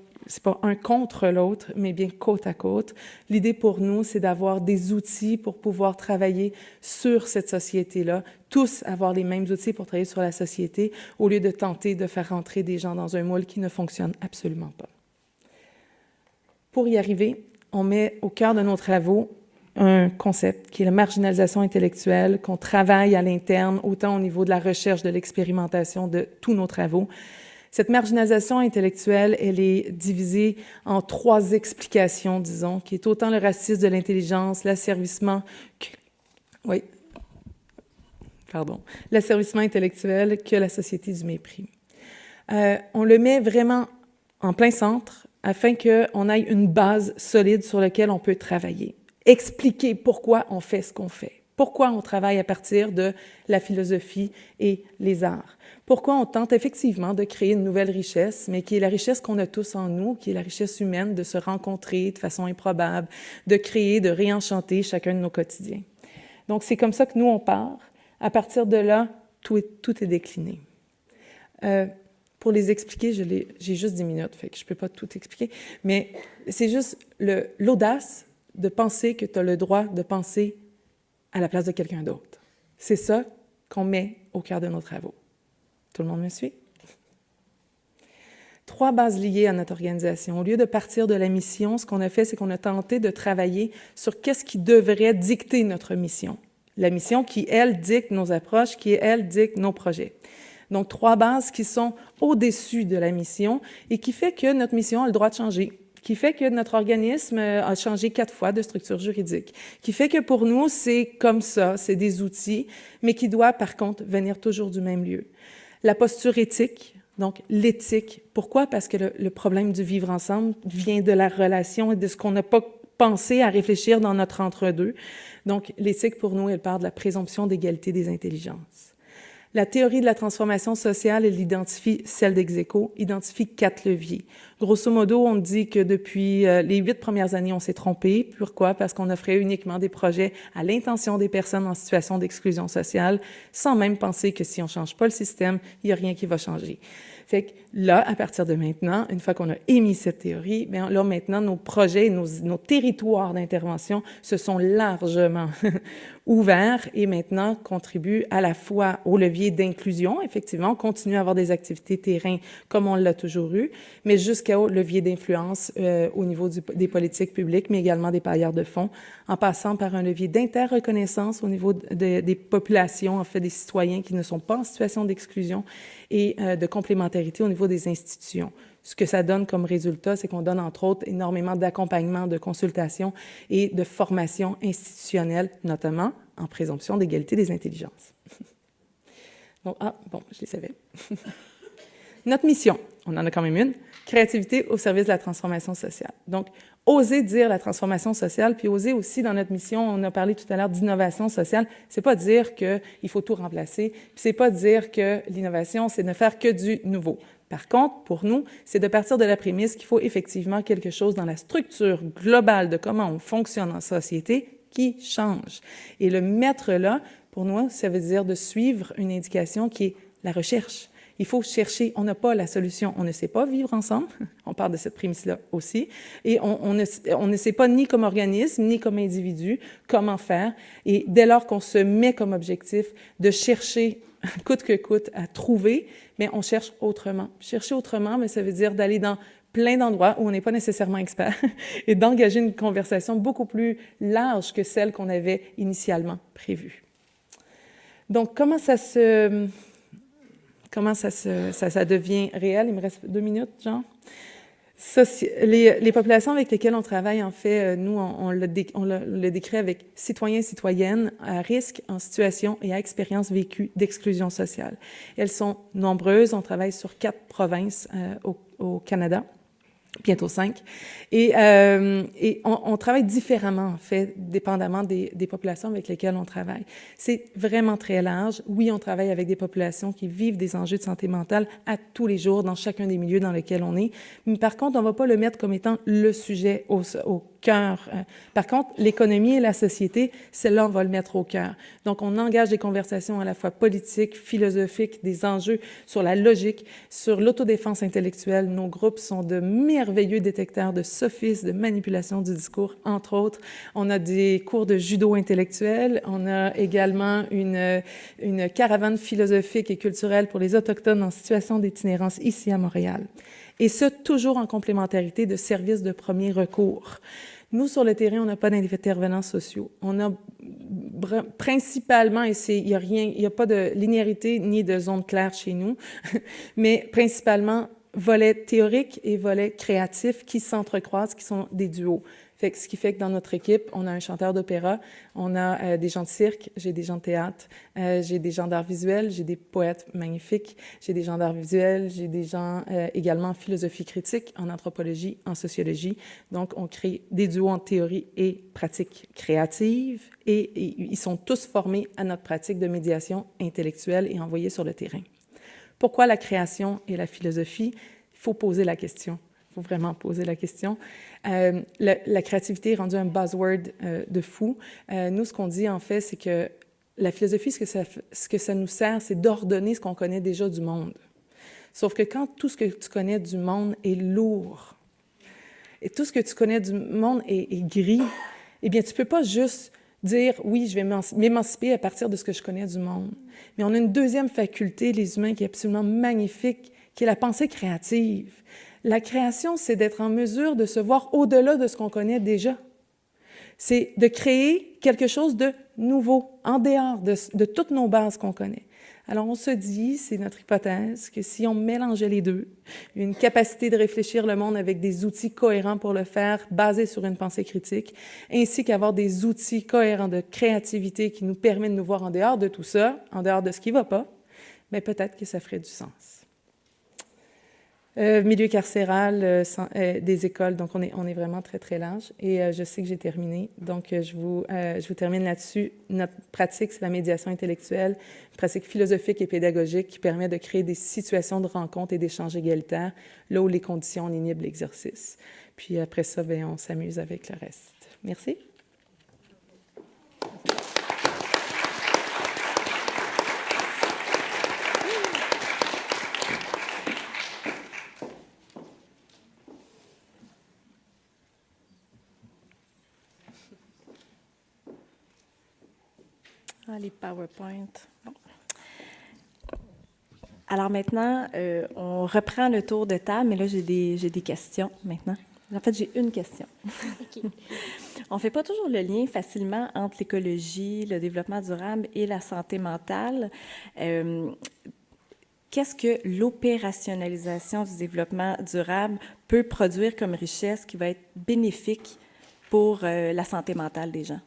un contre l'autre, mais bien côte à côte. L'idée pour nous, c'est d'avoir des outils pour pouvoir travailler sur cette société-là, tous avoir les mêmes outils pour travailler sur la société, au lieu de tenter de faire rentrer des gens dans un moule qui ne fonctionne absolument pas. Pour y arriver, on met au cœur de nos travaux un concept qui est la marginalisation intellectuelle, qu'on travaille à l'interne, autant au niveau de la recherche, de l'expérimentation de tous nos travaux. Cette marginalisation intellectuelle, elle est divisée en 3 explications, disons, qui est autant le racisme de l'intelligence, l'asservissement intellectuel que la société du mépris. On le met vraiment en plein centre afin qu'on ait une base solide sur laquelle on peut travailler. Expliquer pourquoi on fait ce qu'on fait, pourquoi on travaille à partir de la philosophie et les arts, pourquoi on tente effectivement de créer une nouvelle richesse, mais qui est la richesse qu'on a tous en nous, qui est la richesse humaine de se rencontrer de façon improbable, de créer, de réenchanter chacun de nos quotidiens. Donc, c'est comme ça que nous, on part. À partir de là, tout est décliné. Pour les expliquer, j'ai juste 10 minutes, fait que je ne peux pas tout expliquer, mais c'est juste l'audace de penser que tu as le droit de penser à la place de quelqu'un d'autre. C'est ça qu'on met au cœur de nos travaux. Tout le monde me suit? 3 bases liées à notre organisation. Au lieu de partir de la mission, ce qu'on a fait, c'est qu'on a tenté de travailler sur qu'est-ce qui devrait dicter notre mission. La mission qui, elle, dicte nos approches, qui, elle, dicte nos projets. Donc, 3 bases qui sont au-dessus de la mission et qui fait que notre mission a le droit de changer, qui fait que notre organisme a changé 4 fois de structure juridique, qui fait que pour nous, c'est comme ça, c'est des outils, mais qui doit, par contre, venir toujours du même lieu. La posture éthique, donc l'éthique. Pourquoi? Parce que le problème du vivre ensemble vient de la relation et de ce qu'on n'a pas pensé à réfléchir dans notre entre-deux. Donc, l'éthique, pour nous, elle part de la présomption d'égalité des intelligences. La théorie de la transformation sociale, elle identifie, celle d'Execo, identifie 4 leviers. Grosso modo, on dit que depuis les 8 premières années, on s'est trompé. Pourquoi? Parce qu'on offrait uniquement des projets à l'intention des personnes en situation d'exclusion sociale, sans même penser que si on change pas le système, il n'y a rien qui va changer. Fait que là, à partir de maintenant, une fois qu'on a émis cette théorie, bien là, maintenant, nos projets, nos territoires d'intervention se sont largement ouverts et maintenant contribuent à la fois au levier d'inclusion, effectivement, continuer à avoir des activités terrain comme on l'a toujours eu, mais jusqu'au levier d'influence au niveau des politiques publiques, mais également des bailleurs de fonds, en passant par un levier d'interreconnaissance au niveau des populations, en fait, des citoyens qui ne sont pas en situation d'exclusion et de complémentarité au niveau des institutions. Ce que ça donne comme résultat, c'est qu'on donne, entre autres, énormément d'accompagnement, de consultation et de formation institutionnelle, notamment en présomption d'égalité des intelligences. Donc, je les savais. Notre mission, on en a quand même une, créativité au service de la transformation sociale. Donc, oser dire la transformation sociale, puis oser aussi dans notre mission, on a parlé tout à l'heure d'innovation sociale, c'est pas dire qu'il faut tout remplacer, puis c'est pas dire que l'innovation, c'est ne faire que du nouveau. Par contre, pour nous, c'est de partir de la prémisse qu'il faut effectivement quelque chose dans la structure globale de comment on fonctionne en société qui change. Et le mettre là, pour nous, ça veut dire de suivre une indication qui est la recherche. Il faut chercher, on n'a pas la solution, on ne sait pas vivre ensemble, on parle de cette prémisse-là aussi, et on ne sait pas ni comme organisme, ni comme individu, comment faire, et dès lors qu'on se met comme objectif de chercher, coûte que coûte, à trouver, mais on cherche autrement. Chercher autrement, mais ça veut dire d'aller dans plein d'endroits où on n'est pas nécessairement expert et d'engager une conversation beaucoup plus large que celle qu'on avait initialement prévue. Donc, comment ça devient réel? Il me reste 2 minutes, genre. Les populations avec lesquelles on travaille, en fait, nous, on le décrit avec citoyens, citoyennes à risque, en situation et à expérience vécue d'exclusion sociale. Elles sont nombreuses. On travaille sur 4 provinces au Canada. Bientôt 5. Et on travaille différemment, en fait, dépendamment des populations avec lesquelles on travaille. C'est vraiment très large. Oui, on travaille avec des populations qui vivent des enjeux de santé mentale à tous les jours dans chacun des milieux dans lesquels on est. Mais par contre, on ne va pas le mettre comme étant le sujet au cœur. Par contre, l'économie et la société, celle-là, on va le mettre au cœur. Donc, on engage des conversations à la fois politiques, philosophiques, des enjeux sur la logique, sur l'autodéfense intellectuelle. Nos groupes sont de merveilleux détecteurs de sophismes, de manipulation du discours, entre autres. On a des cours de judo intellectuel. On a également une caravane philosophique et culturelle pour les Autochtones en situation d'itinérance ici à Montréal. Et ce, toujours en complémentarité de services de premier recours. Nous, sur le terrain, on n'a pas d'intervenants sociaux. On a principalement, et il n'y a pas de linéarité ni de zone claire chez nous, mais principalement volet théorique et volet créatif qui s'entrecroisent, qui sont des duos. Ce qui fait que dans notre équipe, on a un chanteur d'opéra, on a des gens de cirque, j'ai des gens de théâtre, j'ai des gens d'art visuel, j'ai des poètes magnifiques, j'ai des gens d'art visuel, j'ai des gens également en philosophie critique, en anthropologie, en sociologie. Donc, on crée des duos en théorie et pratique créative et ils sont tous formés à notre pratique de médiation intellectuelle et envoyés sur le terrain. Pourquoi la création et la philosophie? Il faut poser la question. Il faut vraiment poser la question. La créativité est rendue un buzzword de fou. Nous, ce qu'on dit, en fait, c'est que la philosophie, ce que ça nous sert, c'est d'ordonner ce qu'on connaît déjà du monde. Sauf que quand tout ce que tu connais du monde est lourd, et tout ce que tu connais du monde est gris, eh bien, tu ne peux pas juste dire « oui, je vais m'émanciper à partir de ce que je connais du monde ». Mais on a une deuxième faculté, les humains, qui est absolument magnifique, qui est la pensée créative. La création, c'est d'être en mesure de se voir au-delà de ce qu'on connaît déjà. C'est de créer quelque chose de nouveau, en dehors de toutes nos bases qu'on connaît. Alors, on se dit, c'est notre hypothèse, que si on mélangeait les deux, une capacité de réfléchir le monde avec des outils cohérents pour le faire, basés sur une pensée critique, ainsi qu'avoir des outils cohérents de créativité qui nous permettent de nous voir en dehors de tout ça, en dehors de ce qui ne va pas, bien peut-être que ça ferait du sens. Milieu carcéral, des écoles, donc on est vraiment très, très large. Et je sais que j'ai terminé, donc je vous termine là-dessus. Notre pratique, c'est la médiation intellectuelle, une pratique philosophique et pédagogique qui permet de créer des situations de rencontre et d'échange égalitaires, là où les conditions en inhibent l'exercice. Puis après ça, bien, on s'amuse avec le reste. Merci. Ah, les PowerPoint. Bon. Alors maintenant, on reprend le tour de table, mais là, j'ai des questions maintenant. En fait, j'ai une question. Okay. On ne fait pas toujours le lien facilement entre l'écologie, le développement durable et la santé mentale. Qu'est-ce que l'opérationnalisation du développement durable peut produire comme richesse qui va être bénéfique pour la santé mentale des gens?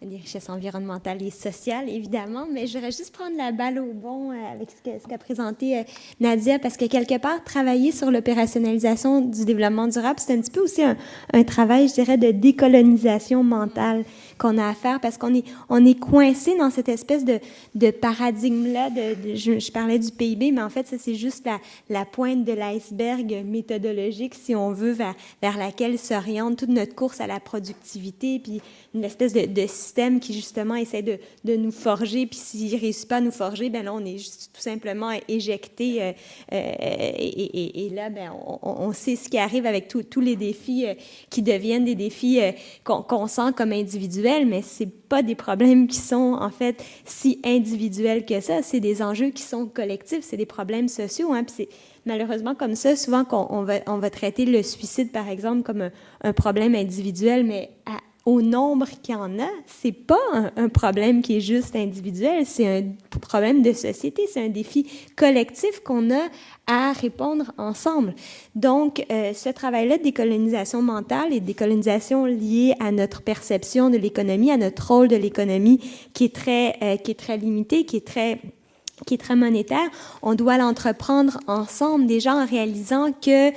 Des richesses environnementales et sociales, évidemment, mais je voudrais juste prendre la balle au bon avec ce qu'a présenté Nadia, parce que quelque part, travailler sur l'opérationnalisation du développement durable, c'est un petit peu aussi un travail, je dirais, de décolonisation mentale qu'on a à faire, parce qu'on est coincé dans cette espèce de paradigme-là. Je parlais du PIB, mais en fait, ça, c'est juste la pointe de l'iceberg méthodologique, si on veut, vers laquelle s'oriente toute notre course à la productivité, puis une espèce de système qui, justement, essaie de nous forger, puis s'il ne réussit pas à nous forger, ben là, on est juste tout simplement éjecté. Et là, ben, on sait ce qui arrive avec tous les défis qui deviennent des défis qu'on sent comme individuels, mais c'est pas des problèmes qui sont, en fait, si individuels que ça. C'est des enjeux qui sont collectifs, c'est des problèmes sociaux, hein, puis c'est malheureusement comme ça, souvent qu'on va traiter le suicide, par exemple, comme un problème individuel, mais au nombre qu'il y en a, c'est pas un problème qui est juste individuel, c'est un problème de société, c'est un défi collectif qu'on a à répondre ensemble. Donc, ce travail-là de décolonisation mentale et de décolonisation liée à notre perception de l'économie, à notre rôle de l'économie qui est très limité, qui est très monétaire, on doit l'entreprendre ensemble, déjà en réalisant que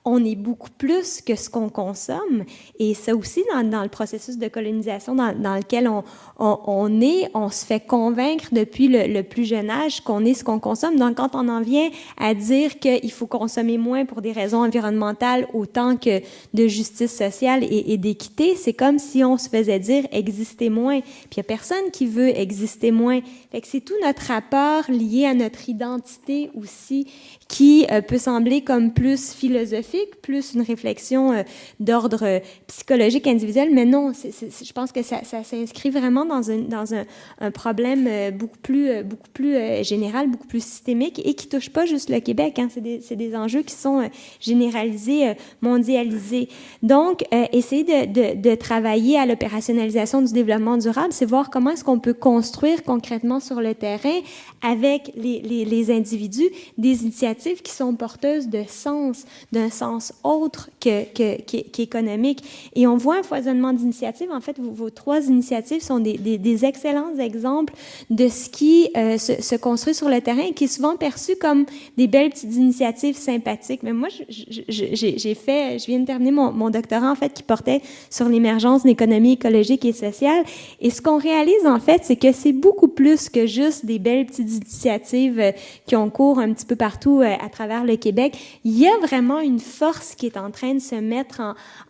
on est beaucoup plus que ce qu'on consomme. Et ça aussi, dans le processus de colonisation dans lequel on se fait convaincre depuis le plus jeune âge qu'on est ce qu'on consomme. Donc, quand on en vient à dire qu'il faut consommer moins pour des raisons environnementales autant que de justice sociale et d'équité, c'est comme si on se faisait dire « existez moins ». Puis il n'y a personne qui veut exister moins. Fait que c'est tout notre rapport lié à notre identité aussi qui peut sembler comme plus philosophique, plus une réflexion d'ordre psychologique individuel, mais non, je pense que ça s'inscrit vraiment dans un problème beaucoup plus général, beaucoup plus systémique et qui touche pas juste le Québec, hein, c'est des enjeux qui sont généralisés, mondialisés. Donc, essayer de travailler à l'opérationnalisation du développement durable, c'est voir comment est-ce qu'on peut construire concrètement sur le terrain avec les individus des initiatives qui sont porteuses de sens, d'un sens autre qu'économique. Et on voit un foisonnement d'initiatives. En fait, vos trois initiatives sont des excellents exemples de ce qui se construit sur le terrain et qui est souvent perçu comme des belles petites initiatives sympathiques. Mais moi, je viens de terminer mon doctorat, en fait, qui portait sur l'émergence d'une économie écologique et sociale. Et ce qu'on réalise, en fait, c'est que c'est beaucoup plus que juste des belles petites initiatives qui ont cours un petit peu partout à travers le Québec. Il y a vraiment une force qui est en train de se mettre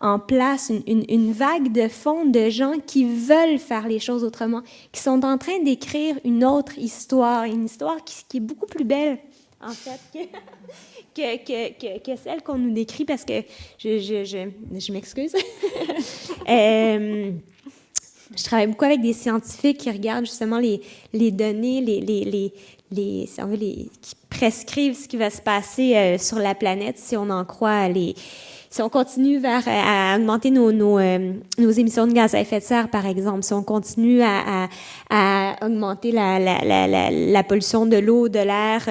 en place, une vague de fond de gens qui veulent faire les choses autrement, qui sont en train d'écrire une autre histoire, une histoire qui est beaucoup plus belle, en fait, que celle qu'on nous décrit, parce que je m'excuse. Je travaille beaucoup avec des scientifiques qui regardent justement les données, qui prescrivent ce qui va se passer sur la planète si on en croit si on continue à augmenter nos émissions de gaz à effet de serre, par exemple, si on continue à augmenter la pollution de l'eau, de l'air,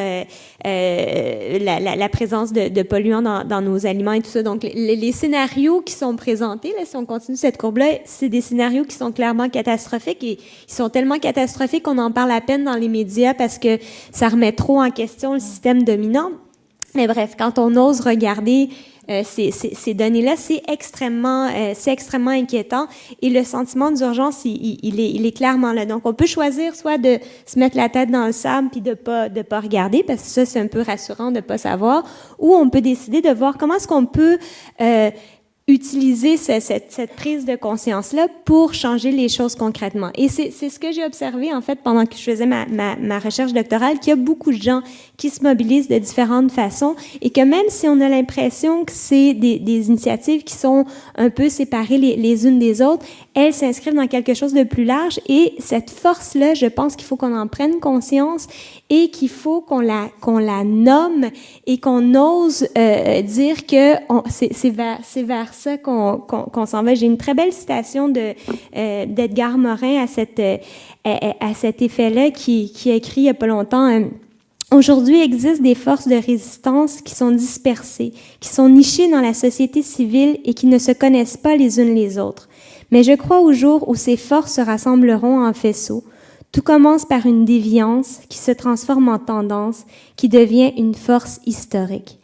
la présence de polluants dans nos aliments et tout ça. Donc, les scénarios qui sont présentés, là, si on continue cette courbe-là, c'est des scénarios qui sont clairement catastrophiques et ils sont tellement catastrophiques qu'on en parle à peine dans les médias parce que ça remet trop en question le système dominant. Mais bref, quand on ose regarder ces données-là, c'est extrêmement inquiétant et le sentiment d'urgence, il est clairement là. Donc, on peut choisir soit de se mettre la tête dans le sable puis de pas regarder parce que ça, c'est un peu rassurant de pas savoir, ou on peut décider de voir comment est-ce qu'on peut utiliser cette prise de conscience-là pour changer les choses concrètement. Et c'est ce que j'ai observé, en fait, pendant que je faisais ma recherche doctorale, qu'il y a beaucoup de gens qui se mobilisent de différentes façons et que même si on a l'impression que c'est des initiatives qui sont un peu séparées les unes des autres, elles s'inscrivent dans quelque chose de plus large et cette force-là, je pense qu'il faut qu'on en prenne conscience et qu'il faut qu'on la nomme et qu'on ose dire que c'est vers ça qu'on s'en va. J'ai une très belle citation d'Edgar Morin à cet effet-là qui a écrit il n'y a pas longtemps. Aujourd'hui existent des forces de résistance qui sont dispersées, qui sont nichées dans la société civile et qui ne se connaissent pas les unes les autres. Mais je crois au jour où ces forces se rassembleront en faisceau. Tout commence par une déviance qui se transforme en tendance, qui devient une force historique.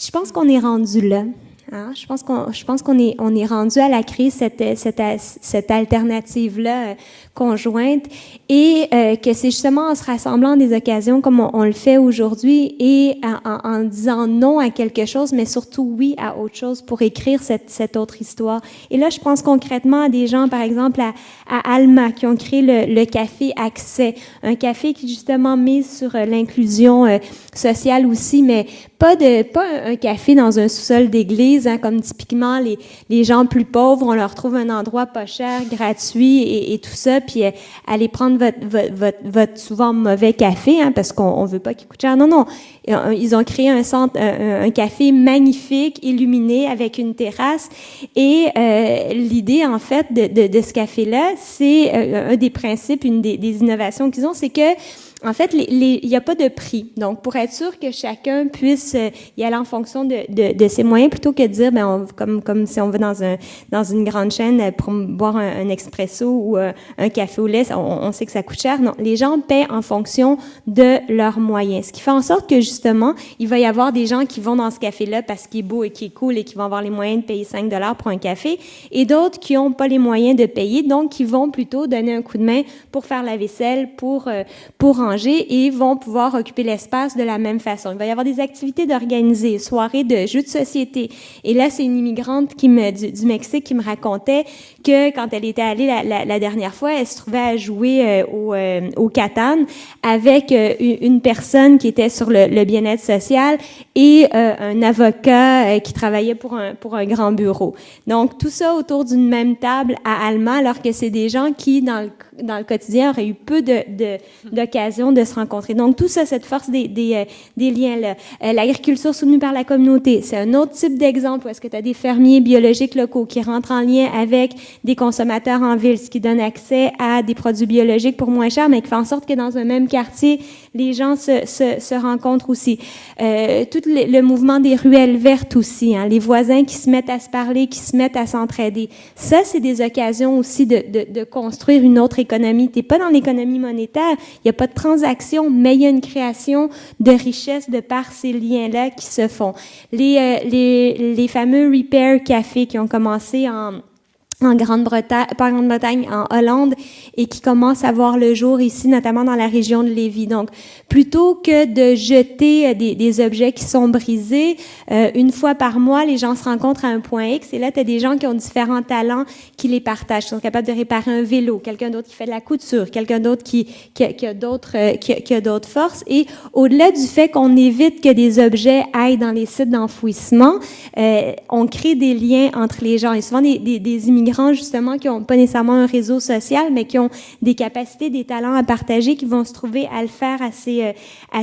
Je pense qu'on est rendu là. Hein? Je pense qu'on est rendu à la créer cette alternative-là conjointe et que c'est justement en se rassemblant à des occasions comme on le fait aujourd'hui et en disant non à quelque chose, mais surtout oui à autre chose pour écrire cette autre histoire. Et là, je pense concrètement à des gens, par exemple, à Alma, qui ont créé le Café Accès, un café qui justement mise sur l'inclusion sociale aussi, mais pas un café dans un sous-sol d'église, hein, comme typiquement les gens plus pauvres, on leur trouve un endroit pas cher, gratuit et tout ça, puis aller prendre votre souvent mauvais café, hein, parce qu'on veut pas qu'il coûte cher. Non, ils ont créé un café magnifique, illuminé, avec une terrasse, et l'idée, en fait, de ce café-là, c'est un des principes, une des innovations qu'ils ont, c'est que en fait, il n'y a pas de prix. Donc, pour être sûr que chacun puisse y aller en fonction de ses moyens, plutôt que de dire, comme si on va dans une grande chaîne pour boire un expresso ou un café au lait, on sait que ça coûte cher. Non, les gens paient en fonction de leurs moyens. Ce qui fait en sorte que, justement, il va y avoir des gens qui vont dans ce café-là parce qu'il est beau et qu'il est cool et qui vont avoir les moyens de payer 5 $ pour un café, et d'autres qui n'ont pas les moyens de payer, donc qui vont plutôt donner un coup de main pour faire la vaisselle, pour et vont pouvoir occuper l'espace de la même façon. Il va y avoir des activités d'organiser, soirées de jeux de société. Et là, c'est une immigrante du Mexique qui me racontait que quand elle était allée la dernière fois, elle se trouvait à jouer au Catan avec une personne qui était sur le bien-être social et un avocat qui travaillait pour un grand bureau. Donc, tout ça autour d'une même table à Alma, alors que c'est des gens qui, dans le quotidien, auraient eu peu d'occasions de se rencontrer. Donc, tout ça, cette force des liens-là. L'agriculture soutenue par la communauté, c'est un autre type d'exemple où est-ce que tu as des fermiers biologiques locaux qui rentrent en lien avec des consommateurs en ville, ce qui donne accès à des produits biologiques pour moins cher, mais qui fait en sorte que dans un même quartier, les gens se rencontrent aussi. Tout le mouvement des ruelles vertes aussi, hein, les voisins qui se mettent à se parler, qui se mettent à s'entraider. Ça, c'est des occasions aussi de construire une autre économie. T'es pas dans l'économie monétaire, il n'y a pas de transaction, mais il y a une création de richesse de par ces liens-là qui se font. Les fameux Repair Café qui ont commencé en Grande-Bretagne, en Hollande, et qui commencent à voir le jour ici, notamment dans la région de Lévis. Donc, plutôt que de jeter des objets qui sont brisés, une fois par mois, les gens se rencontrent à un point X, et là, tu as des gens qui ont différents talents qui les partagent. Ils sont capables de réparer un vélo, quelqu'un d'autre qui fait de la couture, quelqu'un d'autre qui a d'autres forces. Et au-delà du fait qu'on évite que des objets aillent dans les sites d'enfouissement, on crée des liens entre les gens. Et souvent, des immigrants, justement, qui n'ont pas nécessairement un réseau social, mais qui ont des capacités, des talents à partager, qui vont se trouver à le faire à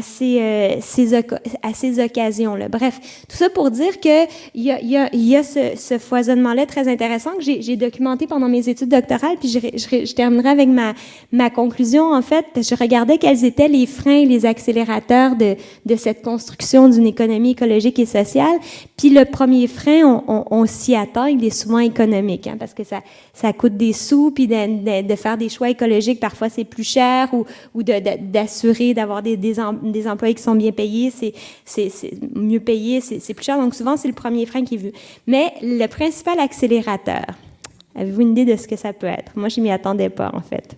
ces occasions-là. Bref, tout ça pour dire que il y a ce foisonnement-là très intéressant que j'ai documenté pendant mes études doctorales, puis je terminerai avec ma conclusion, en fait. Je regardais quels étaient les freins et les accélérateurs de cette construction d'une économie écologique et sociale. Puis le premier frein, on s'y attend, il est souvent économique, hein, parce que ça coûte des sous, puis de faire des choix écologiques, parfois c'est plus cher, ou d'assurer d'avoir des employés qui sont bien payés, c'est mieux payé, c'est plus cher. Donc souvent, c'est le premier frein qui est vu. Mais le principal accélérateur, avez-vous une idée de ce que ça peut être? Moi, je m'y attendais pas, en fait.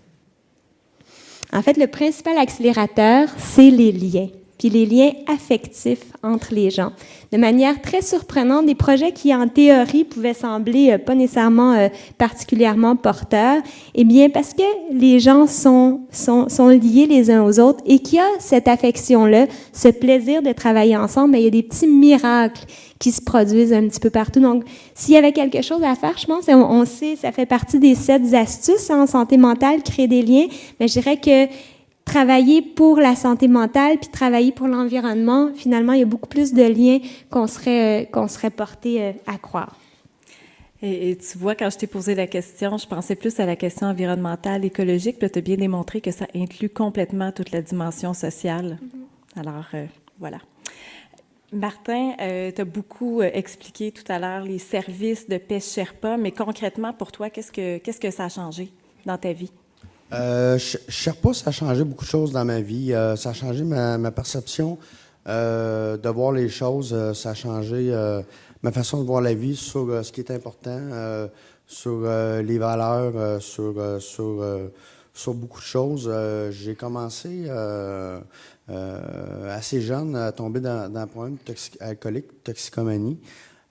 En fait, le principal accélérateur, c'est les liens, puis les liens affectifs entre les gens. De manière très surprenante, des projets qui, en théorie, pouvaient sembler pas nécessairement particulièrement porteurs, eh bien, parce que les gens sont liés les uns aux autres et qu'il y a cette affection-là, ce plaisir de travailler ensemble, bien, il y a des petits miracles qui se produisent un petit peu partout. Donc, s'il y avait quelque chose à faire, je pense, on sait, ça fait partie des 7 astuces en santé mentale, créer des liens, mais je dirais que travailler pour la santé mentale puis travailler pour l'environnement, finalement, il y a beaucoup plus de liens qu'on serait porté à croire. Et tu vois, quand je t'ai posé la question, je pensais plus à la question environnementale, écologique, puis tu as bien démontré que ça inclut complètement toute la dimension sociale. Mm-hmm. Alors, voilà. Martin, tu as beaucoup expliqué tout à l'heure les services de pêche Sherpa, mais concrètement, pour toi, qu'est-ce que ça a changé dans ta vie? Sherpa, ça a changé beaucoup de choses dans ma vie. Ça a changé ma perception de voir les choses. Ça a changé ma façon de voir la vie sur ce qui est important, sur les valeurs, sur beaucoup de choses. J'ai commencé assez jeune à tomber dans un problème alcoolique, toxicomanie.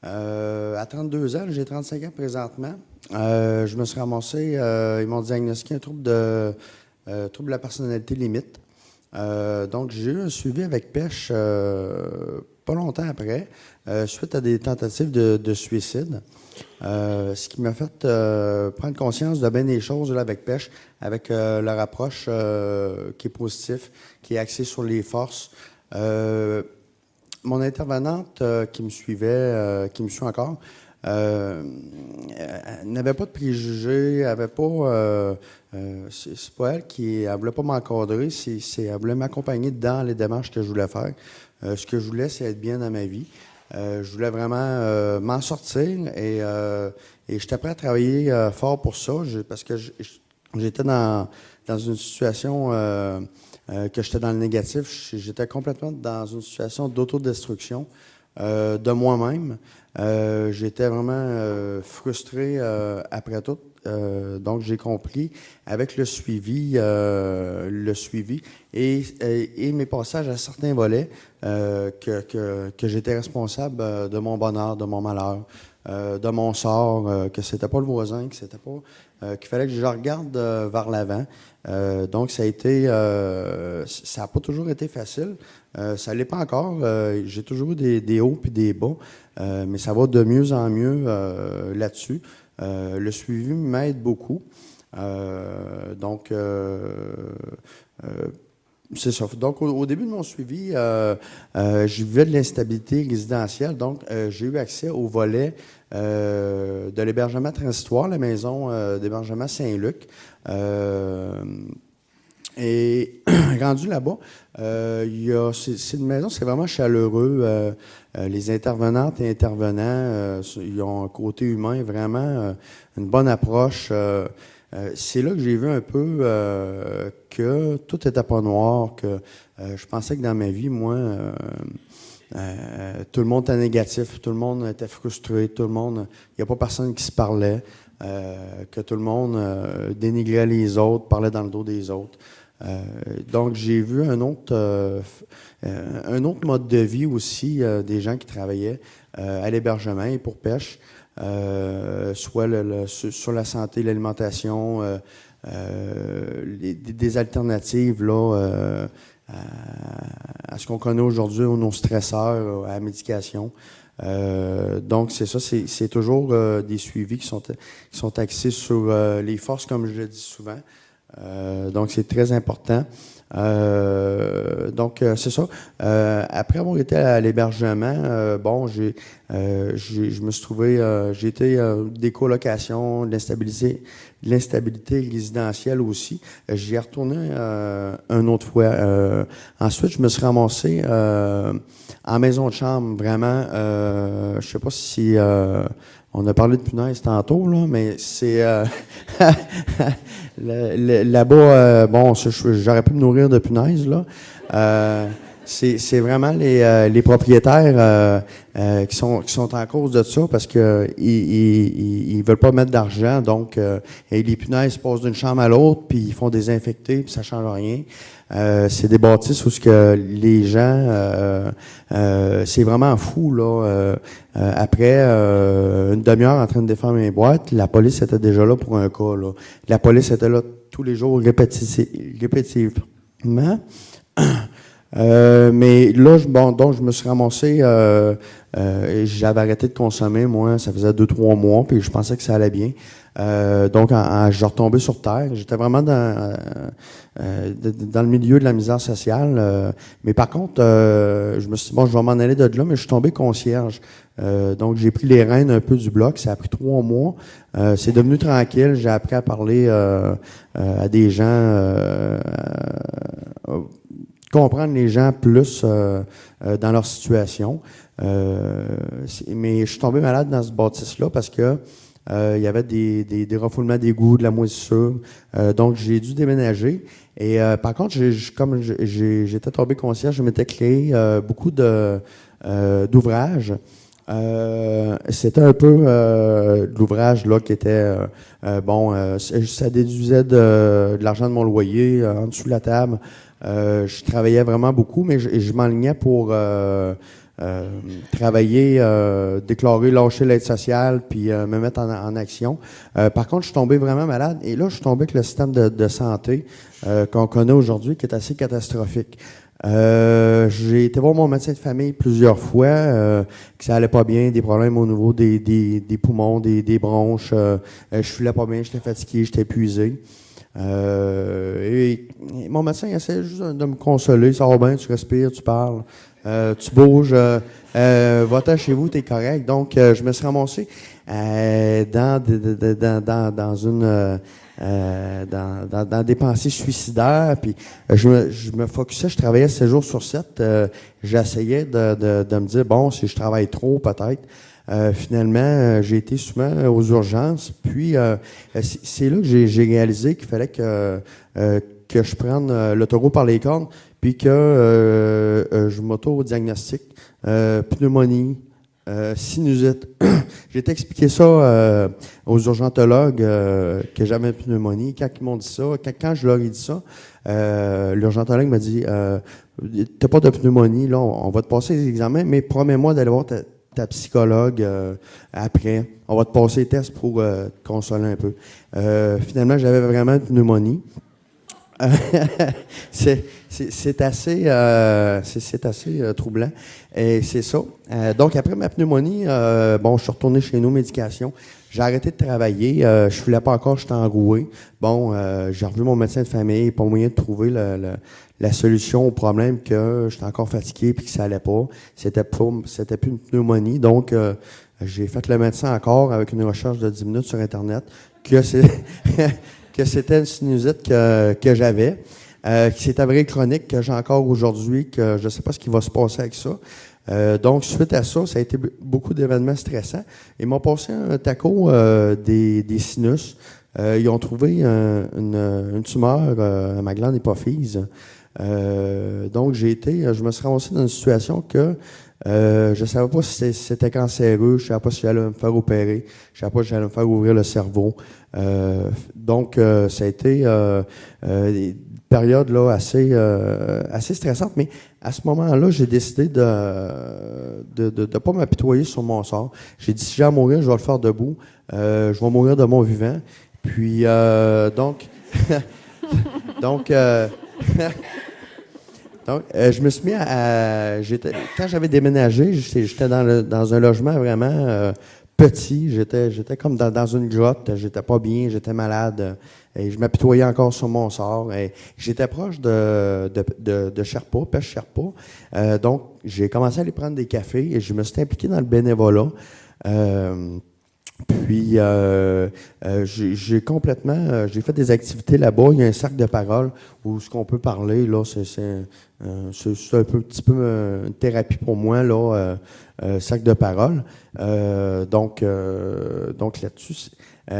À 32 ans, j'ai 35 ans présentement. Je me suis ramassé, ils m'ont diagnostiqué un trouble de la personnalité limite. Donc, j'ai eu un suivi avec pêche pas longtemps après, suite à des tentatives de suicide. Ce qui m'a fait prendre conscience de bien des choses là, avec pêche, avec leur approche qui est positive, qui est axée sur les forces. Mon intervenante qui me suivait, qui me suit encore, n'avait pas de préjugés, avait pas. C'est pas elle elle voulait pas m'encadrer, elle voulait m'accompagner dans les démarches que je voulais faire. Ce que je voulais, c'est être bien dans ma vie. Je voulais vraiment m'en sortir et j'étais prêt à travailler fort pour ça, parce que j'étais dans une situation que j'étais dans le négatif. J'étais complètement dans une situation d'autodestruction de moi-même. J'étais vraiment frustré après tout. Donc, j'ai compris avec le suivi et mes passages à certains volets que j'étais responsable de mon bonheur, de mon malheur, de mon sort, que c'était pas le voisin, que c'était pas qu'il fallait que je regarde vers l'avant. Donc, ça n'a pas toujours été facile. Ça l'est pas encore. J'ai toujours eu des hauts puis des bas, mais ça va de mieux en mieux là-dessus. Le suivi m'aide beaucoup. Donc, c'est ça. Donc, au début de mon suivi, je vivais de l'instabilité résidentielle. Donc, j'ai eu accès au volet de l'hébergement transitoire, la maison d'hébergement Saint-Luc. Et rendu là-bas, c'est une maison, c'est vraiment chaleureux. Les intervenantes et intervenants, ils ont un côté humain, vraiment une bonne approche. C'est là que j'ai vu un peu que tout n'était pas noir, que je pensais que dans ma vie, moi, tout le monde était négatif, tout le monde était frustré, tout le monde, il n'y a pas personne qui se parlait, que tout le monde dénigrait les autres, parlait dans le dos des autres. Donc, j'ai vu un autre mode de vie aussi des gens qui travaillaient à l'hébergement et pour pêche, soit sur la santé, l'alimentation, des alternatives là, à ce qu'on connaît aujourd'hui, nos stresseurs, à la médication. Donc, c'est ça, c'est toujours des suivis qui sont axés sur les forces, comme je le dis souvent. Donc, c'est très important. Donc, c'est ça. Après avoir été à l'hébergement, bon, je me suis trouvé, j'ai été des colocations, de l'instabilité résidentielle aussi. J'y ai retourné une autre fois. Ensuite, je me suis ramassé en maison de chambre, vraiment. Je sais pas si on a parlé de punaises tantôt, là, mais c'est là-bas, bon, j'aurais pu me nourrir de punaises, là. C'est vraiment les propriétaires qui sont en cause de ça parce que ils veulent pas mettre d'argent, donc et les punaises passent d'une chambre à l'autre, puis ils font désinfecter, puis ça change rien. C'est des bâtisses où ce que les gens, c'est vraiment fou là. Après une demi-heure en train de défendre mes boîtes, la police était déjà là pour un cas là. La police était là tous les jours répétitivement. Mais là, donc je me suis ramassé, j'avais arrêté de consommer, moi, ça faisait 2-3 mois, puis je pensais que ça allait bien. Donc, je retombais sur terre. J'étais vraiment dans le milieu de la misère sociale. Mais par contre, je me suis dit, bon, je vais m'en aller de là, mais je suis tombé concierge. Donc, j'ai pris les rênes un peu du bloc. Ça a pris 3 mois. C'est devenu tranquille. J'ai appris à parler à des gens, comprendre les gens plus dans leur situation. Mais je suis tombé malade dans ce bâtisse-là parce que Il y avait des refoulements d'égouts, de la moisissure. Donc, j'ai dû déménager. Et par contre, comme j'étais tombé conscient, je m'étais créé beaucoup d'ouvrages. C'était un peu de l'ouvrage là qui était ça déduisait de l'argent de mon loyer en dessous de la table. Je travaillais vraiment beaucoup, mais je m'enlignais pour travailler, déclarer, lâcher l'aide sociale, puis me mettre en action. Par contre, je suis tombé vraiment malade, et là, je suis tombé avec le système de santé qu'on connaît aujourd'hui, qui est assez catastrophique. J'ai été voir mon médecin de famille plusieurs fois, que ça allait pas bien, des problèmes au niveau des poumons, des bronches. Je filais pas bien, j'étais fatigué, j'étais épuisé. Et mon médecin essaie juste de me consoler. Ça va bien, tu respires, tu parles, tu bouges, va-t'en chez vous, t'es correct. Donc, je me suis ramassé dans des pensées suicidaires. Puis je me focusais, je travaillais 7 jours sur 7. J'essayais de me dire, bon, si je travaille trop, peut-être. Finalement, j'ai été souvent aux urgences. Puis, c'est là que j'ai réalisé qu'il fallait que je prenne le taureau par les cornes, puis que je m'auto-diagnostique pneumonie, sinusite. J'ai expliqué ça aux urgentologues que j'avais une pneumonie. Quand ils m'ont dit ça, quand je leur ai dit ça, l'urgentologue m'a dit t'as pas de pneumonie, là, on va te passer les examens, mais promets-moi d'aller voir ta psychologue après. On va te passer les tests pour te consoler un peu. Finalement, j'avais vraiment une pneumonie. C'est assez troublant. Et c'est ça. Donc, après ma pneumonie, je suis retourné chez nous, médication. J'ai arrêté de travailler. Je filais pas encore, j'étais enroué. J'ai revu mon médecin de famille, pas moyen de trouver la solution au problème que j'étais encore fatigué puis que ça allait pas. C'était plus une pneumonie. Donc, j'ai fait le médecin encore avec une recherche de 10 minutes sur Internet que c'était une sinusite que j'avais, qui s'est avérée chronique, que j'ai encore aujourd'hui, que je ne sais pas ce qui va se passer avec ça. Donc, suite à ça, ça a été beaucoup d'événements stressants. Ils m'ont passé un taco des sinus. Ils ont trouvé une tumeur à ma glande hypophyse. Donc, je me suis ramassé dans une situation que je ne savais pas si c'était cancéreux, je ne savais pas si j'allais me faire opérer, je ne savais pas si j'allais me faire ouvrir le cerveau. Donc, ça a été une période là, assez stressante, mais à ce moment-là, j'ai décidé de pas m'apitoyer sur mon sort. J'ai dit, si j'ai à mourir, je vais le faire debout. Je vais mourir de mon vivant. Puis, donc, je me suis mis quand j'avais déménagé, j'étais dans un logement vraiment petit. J'étais comme dans une grotte. J'étais pas bien, j'étais malade. Et je m'apitoyais encore sur mon sort. Et j'étais proche de Sherpa, pêche Sherpa. Donc, j'ai commencé à aller prendre des cafés et je me suis impliqué dans le bénévolat. Puis, j'ai fait des activités là-bas. Il y a un cercle de parole où ce qu'on peut parler, là, c'est un petit peu une thérapie pour moi, là, cercle de parole. Donc là-dessus,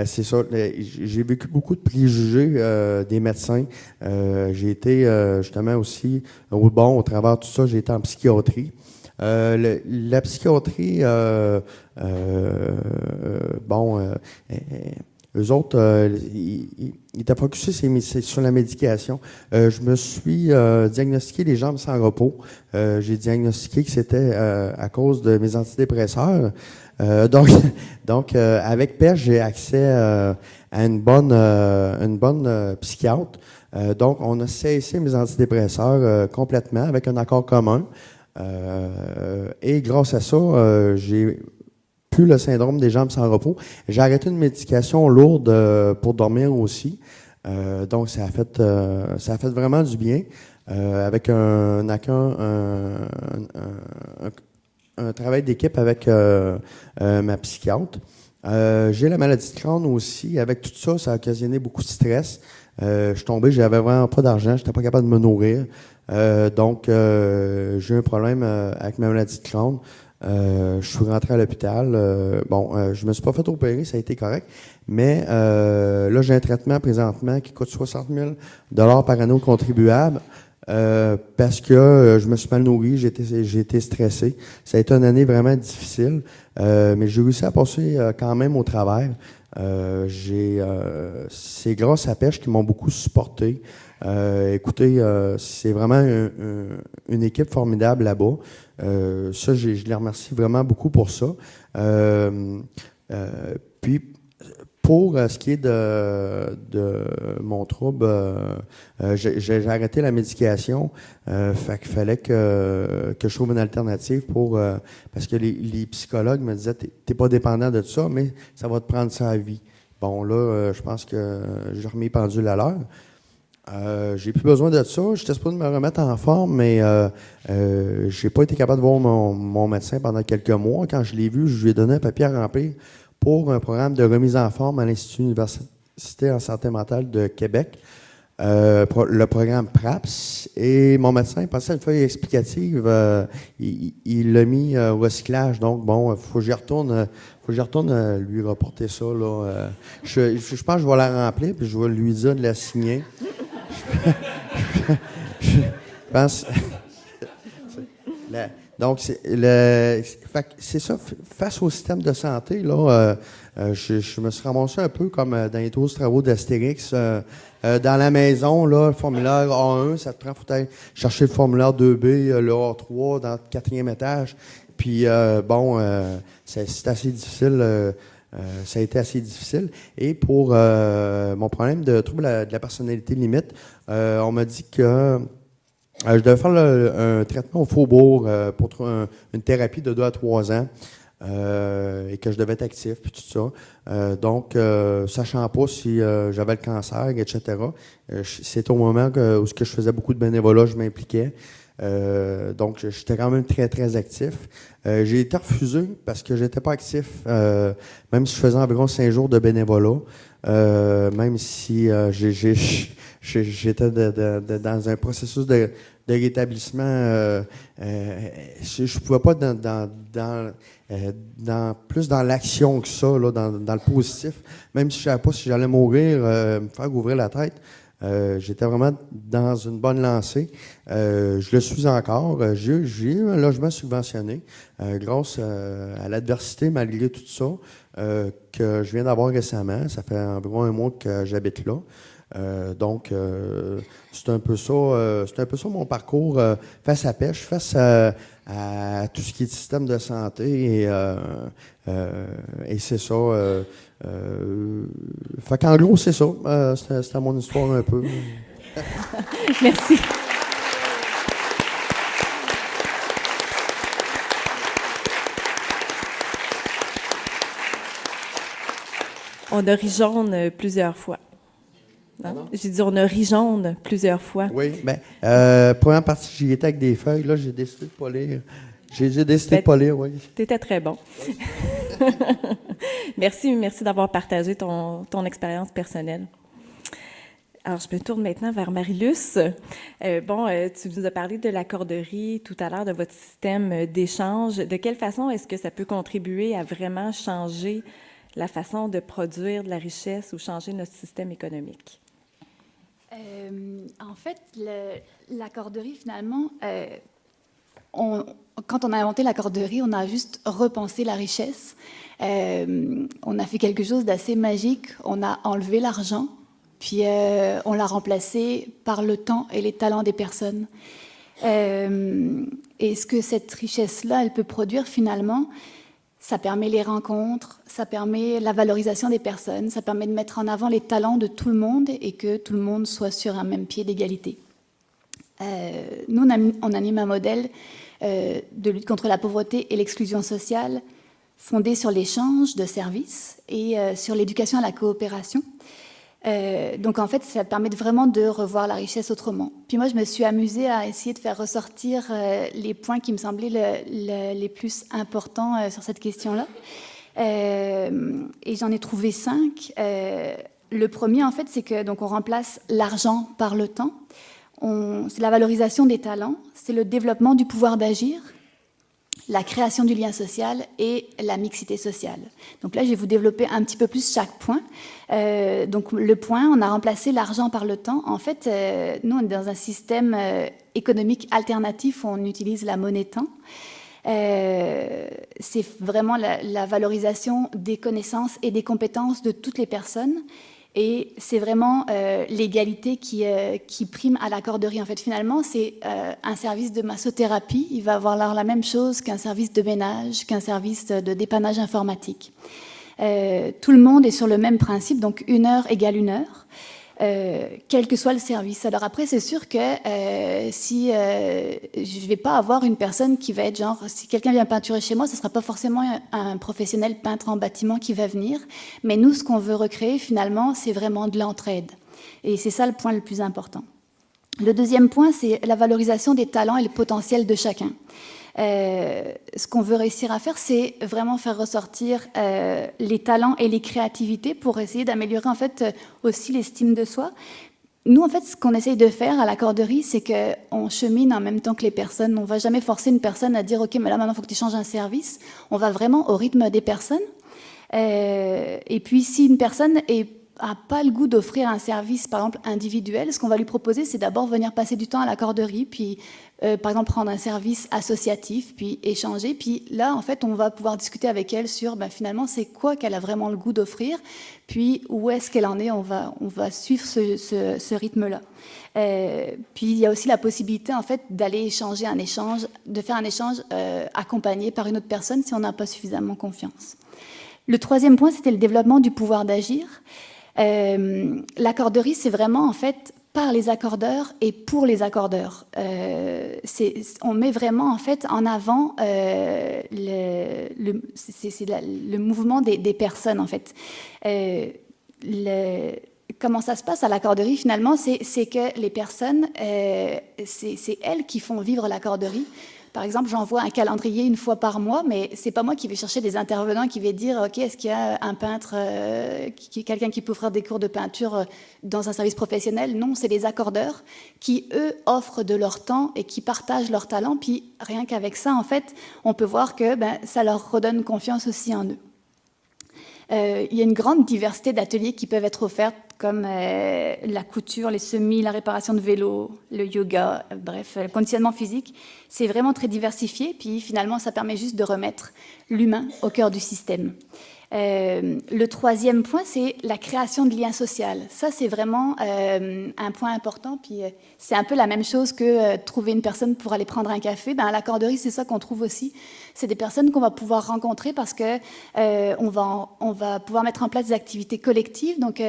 c'est ça. J'ai vécu beaucoup de préjugés des médecins. J'ai été justement aussi, au travers de tout ça, j'ai été en psychiatrie. La psychiatrie, eux autres, ils étaient focusés sur la médication. Je me suis diagnostiqué les jambes sans repos. J'ai diagnostiqué que c'était à cause de mes antidépresseurs. Donc, avec PES, j'ai accès à une bonne psychiatre. Donc, on a cessé mes antidépresseurs complètement avec un accord commun. Et grâce à ça, j'ai plus le syndrome des jambes sans repos. J'ai arrêté une médication lourde pour dormir aussi. Donc, ça a fait vraiment du bien. Avec un travail d'équipe avec ma psychiatre. J'ai la maladie de Crohn aussi. Avec tout ça, ça a occasionné beaucoup de stress. Je suis tombé, j'avais vraiment pas d'argent, j'étais pas capable de me nourrir. Donc, j'ai eu un problème avec ma maladie de Crohn. Je suis rentré à l'hôpital. Je me suis pas fait opérer, ça a été correct. Mais là, j'ai un traitement présentement qui coûte 60 000 $ par année aux contribuables. Parce que je me suis mal nourri, j'ai été stressé. Ça a été une année vraiment difficile, mais j'ai réussi à passer quand même au travers. C'est grâce à Pêche qui m'ont beaucoup supporté. Écoutez, c'est vraiment une équipe formidable là-bas. Ça, je les remercie vraiment beaucoup pour ça. Puis, pour ce qui est de mon trouble, j'ai arrêté la médication. Fait qu'il fallait que je trouve une alternative parce que les psychologues me disaient t'es pas dépendant de ça, mais ça va te prendre ça à vie. Bon, là, je pense que j'ai remis pendule à l'heure. J'ai plus besoin de ça. J'étais supposé me remettre en forme, mais j'ai pas été capable de voir mon médecin pendant quelques mois. Quand je l'ai vu, je lui ai donné un papier à remplir pour un programme de remise en forme à l'Institut universitaire en santé mentale de Québec, le programme PRAPS. Et mon médecin, il passait une feuille explicative, il l'a mis au recyclage. Donc, bon, faut que j'y retourne lui reporter ça. Là. Je pense que je vais la remplir, puis je vais lui dire de la signer. Je pense... Donc, c'est ça. Face au système de santé, là, je me suis ramassé un peu comme dans les 12 travaux d'Astérix. Dans la maison, là, le formulaire A1, ça te prend, faut aller chercher le formulaire 2B, le A3, dans le 4e étage. Puis, c'est assez difficile. Ça a été assez difficile. Et pour mon problème de trouble de la personnalité limite, on m'a dit que je devais faire un traitement au Faubourg pour une thérapie de 2 à 3 ans et que je devais être actif, puis tout ça. Donc, sachant pas si j'avais le cancer, etc., c'est au moment où je faisais beaucoup de bénévolat, je m'impliquais. Donc, j'étais quand même très, très actif. J'ai été refusé parce que j'étais pas actif, même si je faisais environ 5 jours de bénévolat, même si j'étais dans un processus de rétablissement. Je pouvais pas plus dans l'action que ça, là, dans le positif. Même si je savais pas si j'allais mourir, me faire ouvrir la tête. J'étais vraiment dans une bonne lancée. Je le suis encore. J'ai eu un logement subventionné grâce à l'adversité, malgré tout ça, que je viens d'avoir récemment. Ça fait environ 1 mois que j'habite là. Donc, c'est un peu ça mon parcours face à Pêche, face à tout ce qui est système de santé et c'est ça. Fait qu'en gros, c'est ça. C'était mon histoire un peu. Merci. On a ri jaune plusieurs fois. J'ai dit on a ri jaune plusieurs fois. Oui, bien, première partie, j'y étais avec des feuilles. Là, j'ai décidé de ne pas lire. J'ai décidé de ne pas lire, oui. T'étais très bon. Merci d'avoir partagé ton expérience personnelle. Alors, je me tourne maintenant vers Marie-Luce. Tu nous as parlé de la corderie tout à l'heure, de votre système d'échange. De quelle façon est-ce que ça peut contribuer à vraiment changer la façon de produire de la richesse ou changer notre système économique? En fait, la corderie, finalement, quand on a inventé la corderie, on a juste repensé la richesse. On a fait quelque chose d'assez magique. On a enlevé l'argent, puis on l'a remplacé par le temps et les talents des personnes. Et ce que cette richesse-là, elle peut produire finalement, ça permet les rencontres, ça permet la valorisation des personnes, ça permet de mettre en avant les talents de tout le monde et que tout le monde soit sur un même pied d'égalité. Nous, on anime un modèle de lutte contre la pauvreté et l'exclusion sociale fondé sur l'échange de services et sur l'éducation à la coopération. Donc, en fait, ça permet vraiment de revoir la richesse autrement. Puis moi, je me suis amusée à essayer de faire ressortir les points qui me semblaient les plus importants sur cette question-là. Et j'en ai trouvé 5. Le premier, en fait, c'est que donc on remplace l'argent par le temps. C'est la valorisation des talents, c'est le développement du pouvoir d'agir la création du lien social et la mixité sociale. Donc là, je vais vous développer un petit peu plus chaque point. Donc le point, on a remplacé l'argent par le temps. En fait, nous, on est dans un système économique alternatif où on utilise la monnaie temps. C'est vraiment la valorisation des connaissances et des compétences de toutes les personnes. Et c'est vraiment l'égalité qui prime à la corderie. En fait, finalement, c'est un service de massothérapie. Il va avoir la même chose qu'un service de ménage, qu'un service de dépannage informatique. Tout le monde est sur le même principe, donc 1 heure égale 1 heure. Quel que soit le service. Alors après, c'est sûr que si je ne vais pas avoir une personne qui va être genre, si quelqu'un vient peinturer chez moi, ce ne sera pas forcément un professionnel peintre en bâtiment qui va venir, mais nous, ce qu'on veut recréer finalement, c'est vraiment de l'entraide. Et c'est ça le point le plus important. Le deuxième point, c'est la valorisation des talents et le potentiel de chacun. Ce qu'on veut réussir à faire, c'est vraiment faire ressortir les talents et les créativités pour essayer d'améliorer en fait aussi l'estime de soi. Nous, en fait, ce qu'on essaye de faire à la corderie, c'est qu'on chemine en même temps que les personnes. On ne va jamais forcer une personne à dire « Ok, mais là, maintenant, il faut que tu changes un service ». On va vraiment au rythme des personnes. Et puis, si une personne n'a pas le goût d'offrir un service, par exemple, individuel, ce qu'on va lui proposer, c'est d'abord venir passer du temps à la corderie, puis, par exemple, prendre un service associatif, puis échanger. Puis là, en fait, on va pouvoir discuter avec elle sur, finalement, c'est quoi qu'elle a vraiment le goût d'offrir, puis où est-ce qu'elle en est. On va suivre ce rythme-là. Puis, il y a aussi la possibilité, en fait, d'aller de faire un échange accompagné par une autre personne si on n'a pas suffisamment confiance. Le troisième point, c'était le développement du pouvoir d'agir. L'accorderie, c'est vraiment en fait par les accordeurs et pour les accordeurs. On met vraiment en fait en avant le mouvement des personnes en fait. Comment ça se passe à l'accorderie finalement, c'est que les personnes, c'est elles qui font vivre l'accorderie. Par exemple, j'envoie un calendrier 1 fois par mois, mais c'est pas moi qui vais chercher des intervenants qui vais dire ok, est-ce qu'il y a un peintre, quelqu'un qui peut offrir des cours de peinture dans un service professionnel? Non, c'est les accordeurs qui eux offrent de leur temps et qui partagent leur talent. Puis rien qu'avec ça, en fait, on peut voir que ça leur redonne confiance aussi en eux. Il y a une grande diversité d'ateliers qui peuvent être offerts, comme la couture, les semis, la réparation de vélos, le yoga, bref, le conditionnement physique. C'est vraiment très diversifié, puis finalement, ça permet juste de remettre l'humain au cœur du système. Le troisième point, c'est la création de liens sociaux. Ça, c'est vraiment un point important. Puis c'est un peu la même chose que trouver une personne pour aller prendre un café. À la corderie, c'est ça qu'on trouve aussi. C'est des personnes qu'on va pouvoir rencontrer parce que on va pouvoir mettre en place des activités collectives. Donc,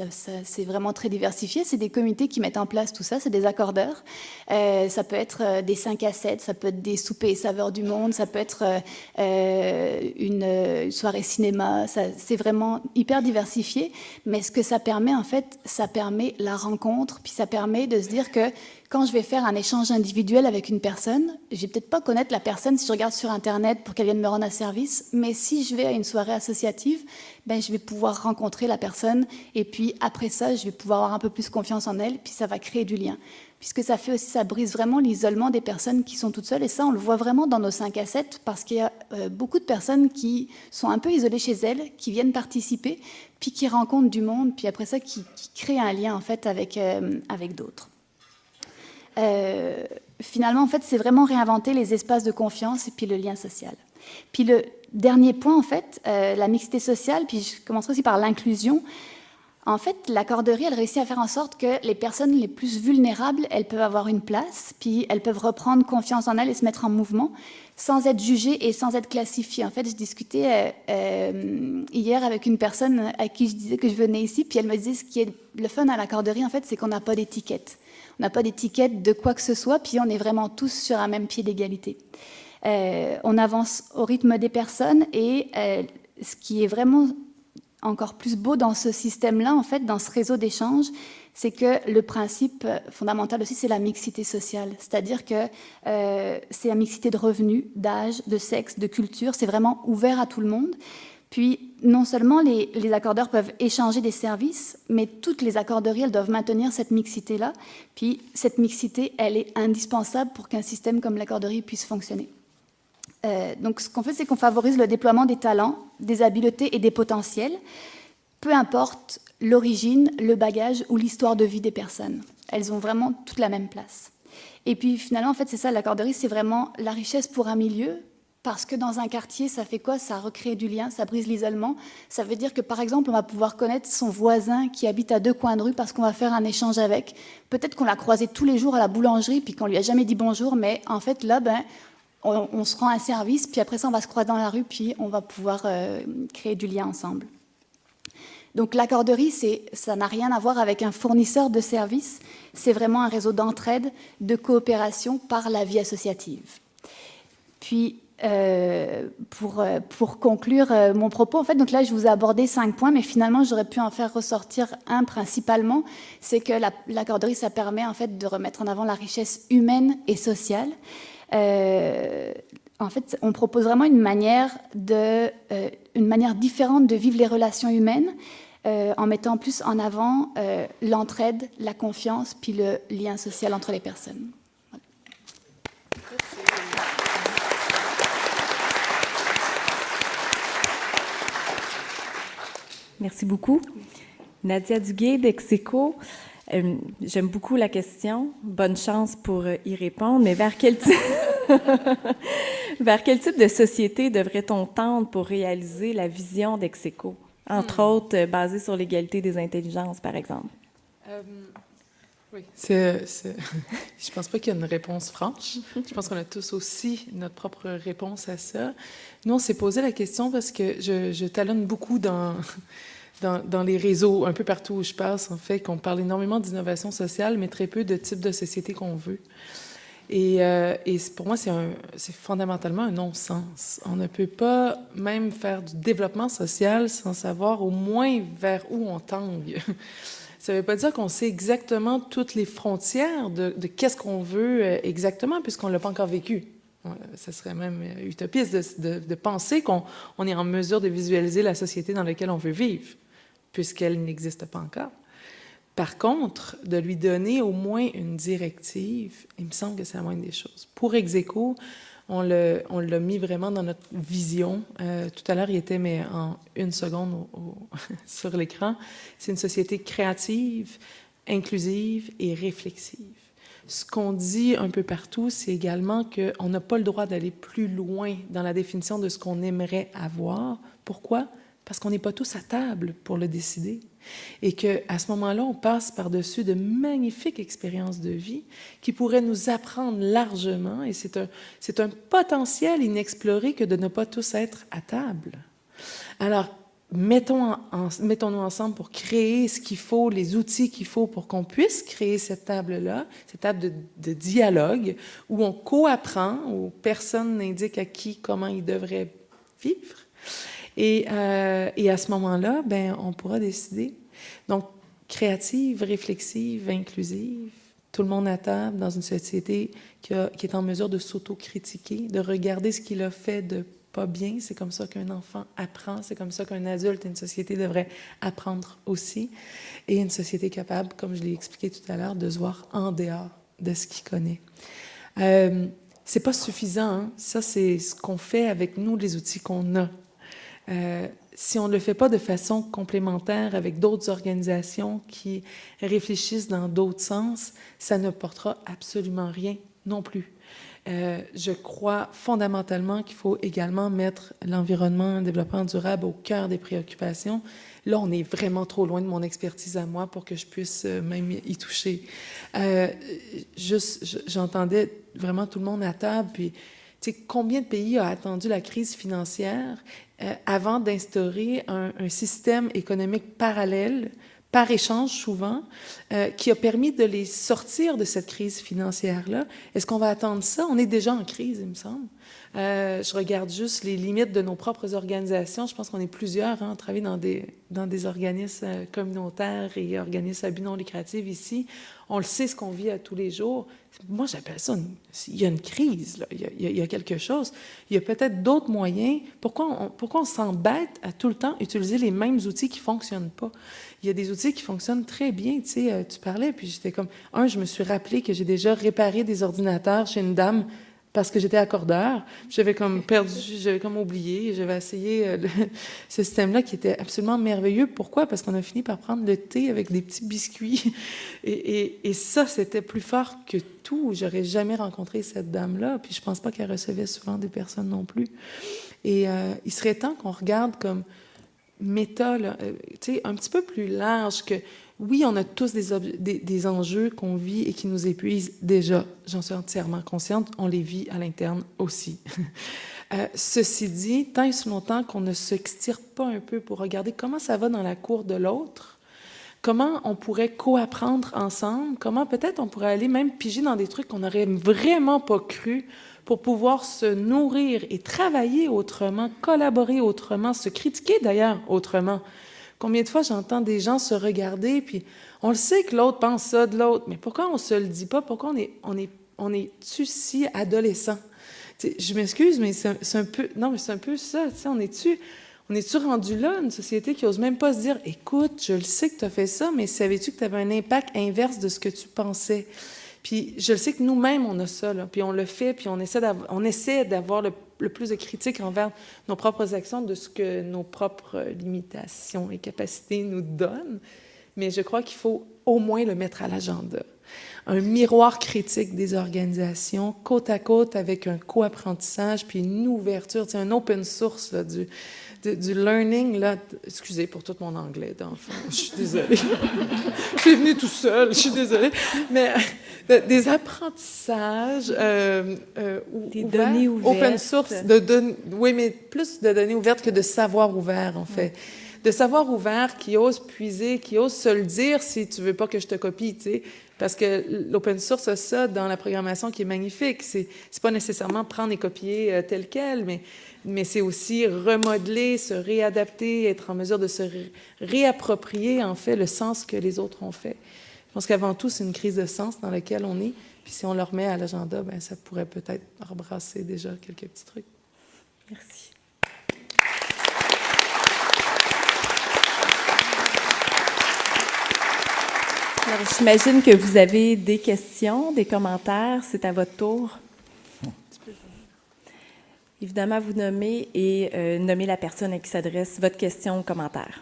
c'est vraiment très diversifié. C'est des comités qui mettent en place tout ça. C'est des accordeurs. Ça peut être des 5 à 7, ça peut être des soupers et saveurs du monde, ça peut être une soirée cinéma. C'est vraiment hyper diversifié. Mais ce que ça permet, en fait, ça permet la rencontre. Puis ça permet de se dire que quand je vais faire un échange individuel avec une personne, je vais peut-être pas connaître la personne si je regarde sur Internet pour qu'elle vienne me rendre un service, mais si je vais à une soirée associative, je vais pouvoir rencontrer la personne et puis après ça, je vais pouvoir avoir un peu plus confiance en elle, puis ça va créer du lien. Puisque ça fait aussi, ça brise vraiment l'isolement des personnes qui sont toutes seules, et ça, on le voit vraiment dans nos 5 à 7, parce qu'il y a beaucoup de personnes qui sont un peu isolées chez elles, qui viennent participer, puis qui rencontrent du monde, puis après ça, qui créent un lien en fait avec d'autres. Finalement, en fait, c'est vraiment réinventer les espaces de confiance et puis le lien social. Puis le dernier point, en fait, la mixité sociale, puis je commencerai aussi par l'inclusion. En fait, la corderie, elle réussit à faire en sorte que les personnes les plus vulnérables, elles peuvent avoir une place, puis elles peuvent reprendre confiance en elles et se mettre en mouvement sans être jugées et sans être classifiées. En fait, je discutais hier avec une personne à qui je disais que je venais ici, puis elle me disait ce qui est le fun à la corderie, en fait, c'est qu'on n'a pas d'étiquette. On n'a pas d'étiquette de quoi que ce soit, puis on est vraiment tous sur un même pied d'égalité. On avance au rythme des personnes et ce qui est vraiment encore plus beau dans ce système-là, en fait, dans ce réseau d'échanges, c'est que le principe fondamental aussi, c'est la mixité sociale. C'est-à-dire que c'est la mixité de revenus, d'âge, de sexe, de culture. C'est vraiment ouvert à tout le monde. Puis, non seulement les accordeurs peuvent échanger des services, mais toutes les accorderies, elles doivent maintenir cette mixité-là. Puis cette mixité, elle est indispensable pour qu'un système comme l'accorderie puisse fonctionner. Donc ce qu'on fait, c'est qu'on favorise le déploiement des talents, des habiletés et des potentiels, peu importe l'origine, le bagage ou l'histoire de vie des personnes. Elles ont vraiment toute la même place. Et puis finalement, en fait, c'est ça, l'accorderie, c'est vraiment la richesse pour un milieu, parce que dans un quartier, ça fait quoi? Ça recrée du lien, ça brise l'isolement. Ça veut dire que, par exemple, on va pouvoir connaître son voisin qui habite à 2 coins de rue parce qu'on va faire un échange avec. Peut-être qu'on l'a croisé tous les jours à la boulangerie, puis qu'on lui a jamais dit bonjour, mais en fait, là, on se rend un service, puis après ça, on va se croiser dans la rue, puis on va pouvoir créer du lien ensemble. Donc l'accorderie, ça n'a rien à voir avec un fournisseur de services, c'est vraiment un réseau d'entraide, de coopération par la vie associative. Puis, pour conclure mon propos, en fait, donc là, je vous ai abordé 5 points, mais finalement, j'aurais pu en faire ressortir un principalement, c'est que l'accorderie, ça permet en fait de remettre en avant la richesse humaine et sociale. En fait, on propose vraiment une manière différente de vivre les relations humaines, en mettant plus en avant l'entraide, la confiance, puis le lien social entre les personnes. Voilà. Merci beaucoup. Nadia Duguay d'Execo. J'aime beaucoup la question. Bonne chance pour y répondre, mais vers quel type de société devrait-on tendre pour réaliser la vision d'Execo? Entre autres, basée sur l'égalité des intelligences, par exemple. Oui, je pense pas qu'il y a une réponse franche. Je pense qu'on a tous aussi notre propre réponse à ça. Nous, on s'est posé la question parce que je talonne beaucoup dans les réseaux, un peu partout où je passe, en fait, qu'on parle énormément d'innovation sociale, mais très peu de type de société qu'on veut. Et pour moi, c'est fondamentalement un non-sens. On ne peut pas même faire du développement social sans savoir au moins vers où on tangue. Ça ne veut pas dire qu'on sait exactement toutes les frontières de qu'est-ce qu'on veut exactement, puisqu'on ne l'a pas encore vécu. Ça serait même utopiste de penser qu'on est en mesure de visualiser la société dans laquelle on veut vivre, puisqu'elle n'existe pas encore. Par contre, de lui donner au moins une directive, il me semble que c'est la moindre des choses. Pour Execo, on l'a mis vraiment dans notre vision. Tout à l'heure, il était, mais en 1 seconde sur l'écran. C'est une société créative, inclusive et réflexive. Ce qu'on dit un peu partout, c'est également qu'on n'a pas le droit d'aller plus loin dans la définition de ce qu'on aimerait avoir. Pourquoi? Parce qu'on n'est pas tous à table pour le décider. Et qu'à ce moment-là, on passe par-dessus de magnifiques expériences de vie qui pourraient nous apprendre largement, et c'est un potentiel inexploré que de ne pas tous être à table. Alors, mettons-nous ensemble pour créer ce qu'il faut, les outils qu'il faut pour qu'on puisse créer cette table-là, cette table de dialogue, où on co-apprend, où personne n'indique à qui comment il devrait vivre. Et à ce moment-là, on pourra décider. Donc, créative, réflexive, inclusive, tout le monde à table dans une société qui est en mesure de s'auto-critiquer, de regarder ce qu'il a fait de pas bien. C'est comme ça qu'un enfant apprend, c'est comme ça qu'un adulte et une société devraient apprendre aussi. Et une société capable, comme je l'ai expliqué tout à l'heure, de se voir en dehors de ce qu'il connaît. C'est pas suffisant, hein? Ça, c'est ce qu'on fait avec nous, les outils qu'on a. Si on ne le fait pas de façon complémentaire avec d'autres organisations qui réfléchissent dans d'autres sens, ça ne portera absolument rien non plus. Je crois fondamentalement qu'il faut également mettre l'environnement, le développement durable au cœur des préoccupations. Là, on est vraiment trop loin de mon expertise à moi pour que je puisse même y toucher. J'entendais vraiment tout le monde à table, puis tu sais, combien de pays a attendu la crise financière avant d'instaurer un système économique parallèle, par échange souvent, qui a permis de les sortir de cette crise financière-là? Est-ce qu'on va attendre ça? On est déjà en crise, il me semble. Je regarde juste les limites de nos propres organisations. Je pense qu'on est plusieurs à travailler dans des organismes communautaires et organismes à but non lucratif ici. on le sait ce qu'on vit à tous les jours. Moi, j'appelle ça, il y a une crise, là. Il y a quelque chose. Il y a peut-être d'autres moyens. Pourquoi on s'embête à tout le temps utiliser les mêmes outils qui ne fonctionnent pas? Il y a des outils qui fonctionnent très bien. Tu sais, tu parlais, puis j'étais comme... je me suis rappelé que j'ai déjà réparé des ordinateurs chez une dame parce que j'étais accordeur. J'avais comme perdu, j'avais comme oublié. J'avais essayé ce système-là qui était absolument merveilleux. Pourquoi? Parce qu'on a fini par prendre le thé avec des petits biscuits. Et ça, c'était plus fort que tout. J'aurais jamais rencontré cette dame-là. Puis je pense pas qu'elle recevait souvent des personnes non plus. Et il serait temps qu'on regarde comme méta, tu sais, un petit peu plus large que... Oui, on a tous des enjeux qu'on vit et qui nous épuisent déjà. J'en suis entièrement consciente. On les vit à l'interne aussi. Ceci dit, tant et si longtemps qu'on ne s'extire pas un peu pour regarder comment ça va dans la cour de l'autre, comment on pourrait co-apprendre ensemble, comment peut-être on pourrait aller même piger dans des trucs qu'on n'aurait vraiment pas cru pour pouvoir se nourrir et travailler autrement, collaborer autrement, se critiquer d'ailleurs autrement. Combien de fois j'entends des gens se regarder, puis on le sait que l'autre pense ça de l'autre, mais pourquoi on se le dit pas? Pourquoi on est-tu si adolescent? T'sais, je m'excuse, mais c'est un peu... Non, mais c'est un peu ça, tu sais, on est-tu rendu là, une société qui n'ose même pas se dire « Écoute, je le sais que tu as fait ça, mais savais-tu que tu avais un impact inverse de ce que tu pensais? » Puis je le sais que nous-mêmes, on a ça, là, puis on le fait, puis on essaie d'avoir le plus de critiques envers nos propres actions de ce que nos propres limitations et capacités nous donnent. Mais je crois qu'il faut au moins le mettre à l'agenda. Un miroir critique des organisations, côte à côte avec un co-apprentissage, puis une ouverture, un open source là, du learning. Là, excusez pour tout mon anglais d'enfant, je suis désolée. Je suis venue tout seul, je suis désolée. Mais des apprentissages des ouverts, données ouvertes. Open source, oui, mais plus de données ouvertes que de savoir ouvert, en fait. De savoir ouvert qui ose puiser, qui ose se le dire si tu veux pas que je te copie, tu sais. Parce que l'open source a ça dans la programmation qui est magnifique. C'est pas nécessairement prendre et copier tel quel, mais c'est aussi remodeler, se réadapter, être en mesure de se réapproprier, en fait, le sens que les autres ont fait. Je pense qu'avant tout, c'est une crise de sens dans laquelle on est. Puis si on le remet à l'agenda, ben ça pourrait peut-être rebrasser déjà quelques petits trucs. Merci. Alors, j'imagine que vous avez des questions, des commentaires. C'est à votre tour. Évidemment, vous nommez et nommez la personne à qui s'adresse votre question ou commentaire.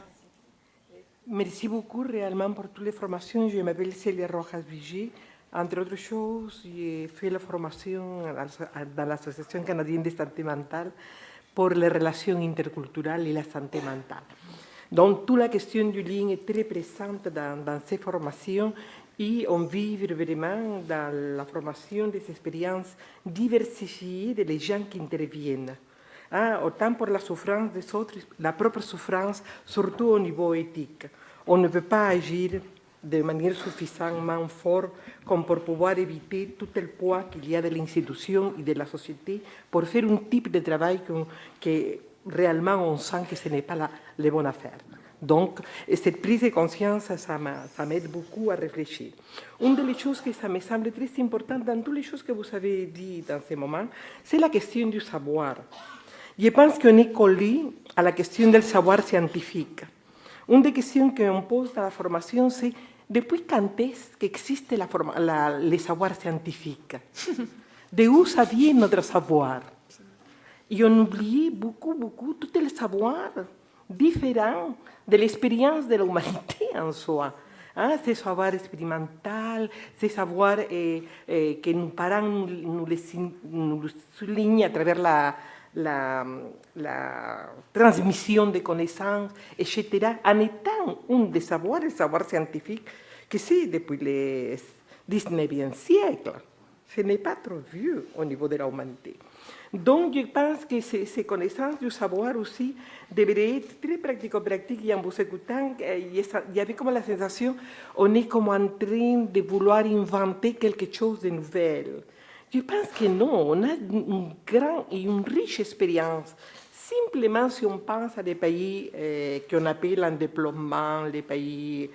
Merci beaucoup réellement pour toutes les formations. Je m'appelle Célia Rojas Vigé. Entre autres choses, j'ai fait la formation dans l'Association canadienne de santé mentale pour les relations interculturelles et la santé mentale. Donc, toute la question du lien est très présente dans ces formations et on vit vraiment dans la formation des expériences diversifiées des gens qui interviennent. Autant pour la souffrance des autres, la propre souffrance, surtout au niveau éthique. On ne peut pas agir de manière suffisamment forte comme pour pouvoir éviter tout le poids qu'il y a de l'institution et de la société pour faire un type de travail que réellement on sent que ce n'est pas la bonne affaire. Donc, cette prise de conscience, ça m'aide beaucoup à réfléchir. Une des choses que ça me semble très importante dans toutes les choses que vous avez dit dans ce moment, c'est la question du savoir. Je pense qu'on est collé à la question du savoir scientifique. Une des questions qu'on pose dans la formation, c'est depuis quand est-ce qu'existe le savoir scientifique? D'où ça vient notre savoir? Et on oublie beaucoup tout le savoir différent de l'expérience de l'humanité en soi. Ce savoir expérimental, ce savoir que nos parents nous soulignent à travers la transmission des connaissances, etc., en étant un des savoirs, le savoir scientifique, que c'est depuis le 19e siècle. Ce n'est pas trop vieux au niveau de l'humanité. Donc, je pense que ces connaissances du savoir aussi devraient être très pratico-pratiques. Et en vous écoutant, il y avait comme la sensation on est comme en train de vouloir inventer quelque chose de nouvel. Je pense que non, on a une grande et une riche expérience. Simplement, si on pense à des pays qu'on appelle en développement, les pays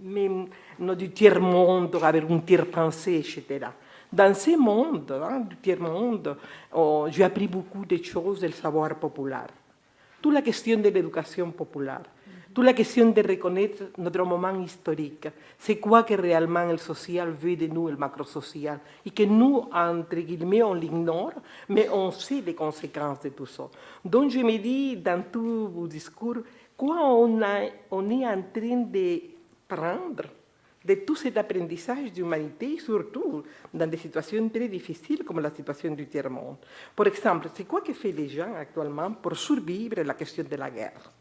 même du tiers-monde, avec un tiers-pensée, etc. Dans ce monde, du tiers-monde, j'ai appris beaucoup de choses du savoir populaire. Toute la question de l'éducation populaire, toute la question de reconnaître notre moment historique. C'est quoi que réellement le social veut de nous, le macro-social, et que nous, entre guillemets, on l'ignore, mais on sait les conséquences de tout ça. Donc je me dis, dans tout vos discours, quoi on est en train de prendre de tout cet apprentissage d'humanité, surtout dans des situations très difficiles comme la situation du tiers-monde. Par exemple, c'est quoi que font les gens actuellement pour survivre la question de la guerre?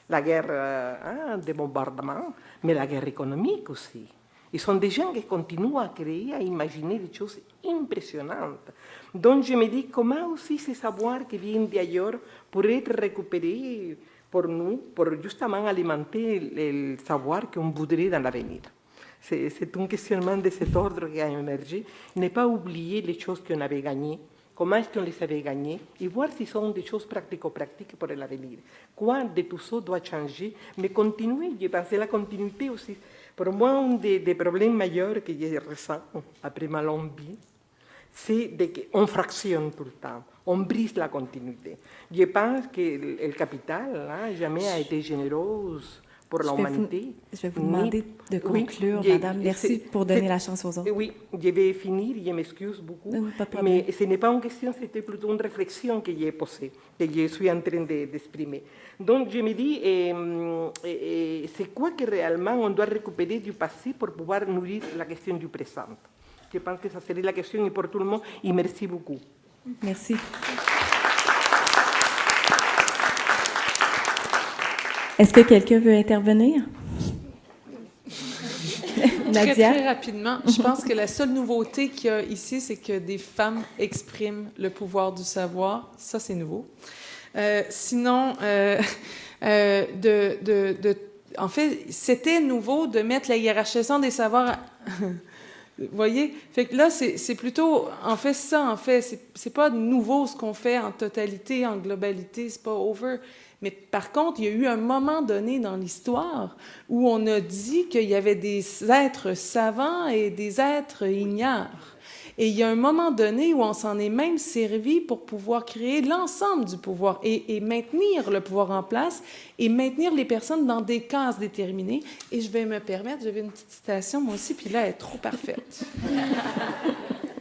La guerre des bombardements, mais la guerre économique aussi. Ils sont des gens qui continuent à créer, à imaginer des choses impressionnantes. Donc je me dis comment aussi ces savoirs qui viennent d'ailleurs pourraient être récupérés pour nous, pour justement alimenter le savoir qu'on voudrait dans l'avenir. C'est un questionnement de cet ordre qui a émergé. Ne pas oublier les choses qu'on avait gagnées, comment est-ce qu'on les avait gagnées, et voir si sont des choses pratico-pratiques pour l'avenir. Quoi de tout ça doit changer, mais continuer, je pense la continuité aussi. Pour moi, un des problèmes majeurs que je ressens après ma longue vie, c'est qu'on fractionne tout le temps, on brise la continuité. Je pense que le capital jamais a été généreux pour l'humanité. Je vais vous demander de conclure, Madame. Merci pour donner la chance aux autres. Oui, je vais finir, je m'excuse beaucoup, pas de problème. mais ce n'est pas une question, c'était plutôt une réflexion que j'ai posée, que je suis en train d'exprimer. Donc je me dis, c'est quoi que réellement on doit récupérer du passé pour pouvoir nourrir la question du présent? Je pense que ça serait la question et pour tout le monde, et merci beaucoup. Merci. Est-ce que quelqu'un veut intervenir? Nadia? Très rapidement, je pense que la seule nouveauté qu'il y a ici, c'est que des femmes expriment le pouvoir du savoir. Ça, c'est nouveau. Sinon, en fait, c'était nouveau de mettre la hiérarchisation des savoirs... Vous voyez? Fait que là, c'est plutôt... En fait, c'est pas nouveau ce qu'on fait en totalité, en globalité, c'est pas over. Mais par contre, il y a eu un moment donné dans l'histoire où on a dit qu'il y avait des êtres savants et des êtres ignares. Et il y a un moment donné où on s'en est même servi pour pouvoir créer l'ensemble du pouvoir et maintenir le pouvoir en place et maintenir les personnes dans des cases déterminées. Et je vais me permettre, j'avais une petite citation moi aussi, puis là, elle est trop parfaite.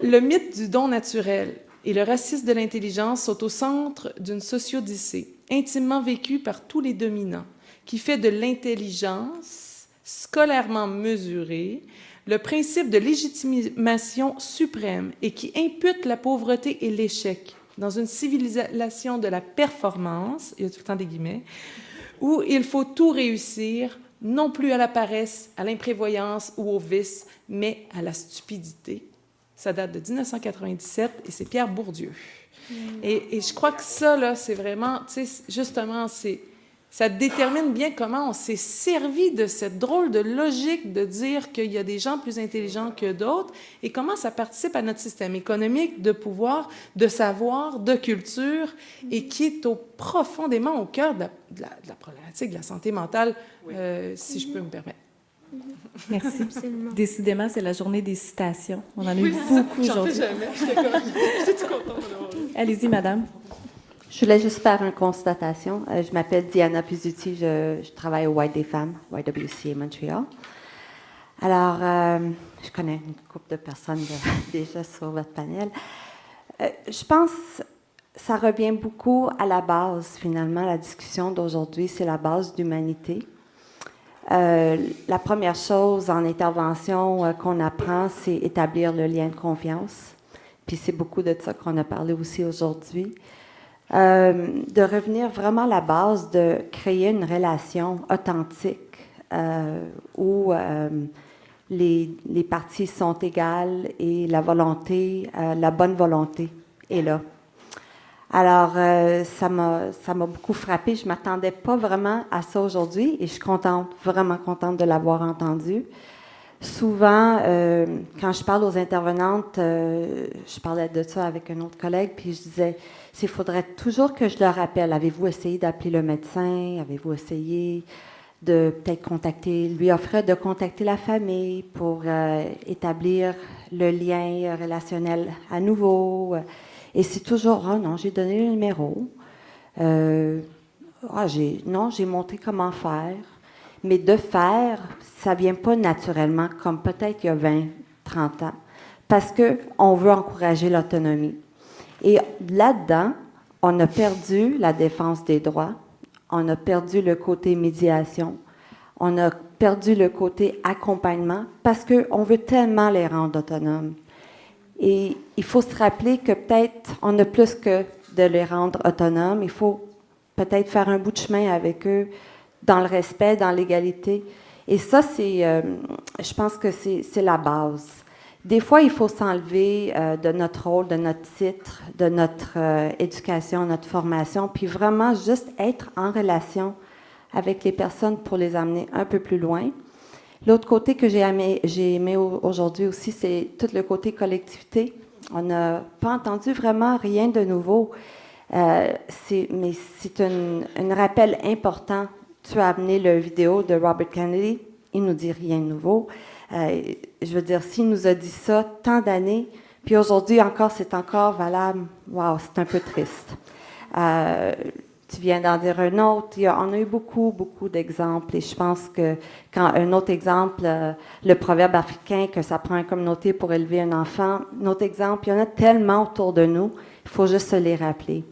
Le mythe du don naturel et le racisme de l'intelligence sont au centre d'une sociodyssée intimement vécue par tous les dominants, qui fait de l'intelligence scolairement mesurée le principe de légitimation suprême et qui impute la pauvreté et l'échec dans une civilisation de la performance, il y a tout le temps des guillemets, où il faut tout réussir, non plus à la paresse, à l'imprévoyance ou au vice, mais à la stupidité. Ça date de 1997 et c'est Pierre Bourdieu. Et je crois que ça, là, c'est vraiment, tu sais, justement, ça détermine bien comment on s'est servi de cette drôle de logique de dire qu'il y a des gens plus intelligents que d'autres et comment ça participe à notre système économique, de pouvoir, de savoir, de culture et qui est profondément au cœur de la problématique de la santé mentale, si je peux me permettre. Merci. Décidément, c'est la journée des citations. On en a eu beaucoup aujourd'hui. J'en fais jamais. J'étais tout contente de l'avoir eu. Allez-y, madame. Je voulais juste faire une constatation. Je m'appelle Diana Pizzuti, je travaille au White des femmes, YWCA Montréal. Alors, je connais une couple de personnes déjà sur votre panel. Je pense que ça revient beaucoup à la base, finalement, la discussion d'aujourd'hui, c'est la base d'humanité. La première chose en intervention qu'on apprend, c'est établir le lien de confiance. Puis c'est beaucoup de ça qu'on a parlé aussi aujourd'hui. De revenir vraiment à la base, de créer une relation authentique où les parties sont égales et la volonté, la bonne volonté est là. Alors, ça m'a beaucoup frappée. Je ne m'attendais pas vraiment à ça aujourd'hui et je suis contente, vraiment contente de l'avoir entendu. Souvent, quand je parle aux intervenantes, je parlais de ça avec un autre collègue, puis je disais, il faudrait toujours que je leur rappelle, avez-vous essayé d'appeler le médecin? Avez-vous essayé de peut-être lui offrir de contacter la famille pour établir le lien relationnel à nouveau. Et c'est toujours, ah non, j'ai donné le numéro. J'ai montré comment faire. Mais de faire, ça vient pas naturellement, comme peut-être il y a 20, 30 ans, parce qu'on veut encourager l'autonomie. Et là-dedans, on a perdu la défense des droits, on a perdu le côté médiation, on a perdu le côté accompagnement, parce qu'on veut tellement les rendre autonomes. Et il faut se rappeler que peut-être on a plus que de les rendre autonomes, il faut peut-être faire un bout de chemin avec eux, dans le respect, dans l'égalité. Et ça, je pense que c'est la base. Des fois, il faut s'enlever de notre rôle, de notre titre, de notre éducation, notre formation, puis vraiment juste être en relation avec les personnes pour les amener un peu plus loin. L'autre côté que j'ai aimé aujourd'hui aussi, c'est tout le côté collectivité. On n'a pas entendu vraiment rien de nouveau, mais c'est un rappel important. Tu as amené la vidéo de Robert Kennedy, il nous dit rien de nouveau. Je veux dire, s'il nous a dit ça tant d'années, puis aujourd'hui encore, c'est encore valable, wow, c'est un peu triste. Tu viens d'en dire un autre. On a eu beaucoup d'exemples. Et je pense que quand un autre exemple, le proverbe africain que ça prend une communauté pour élever un enfant, un autre exemple, il y en a tellement autour de nous, il faut juste se les rappeler.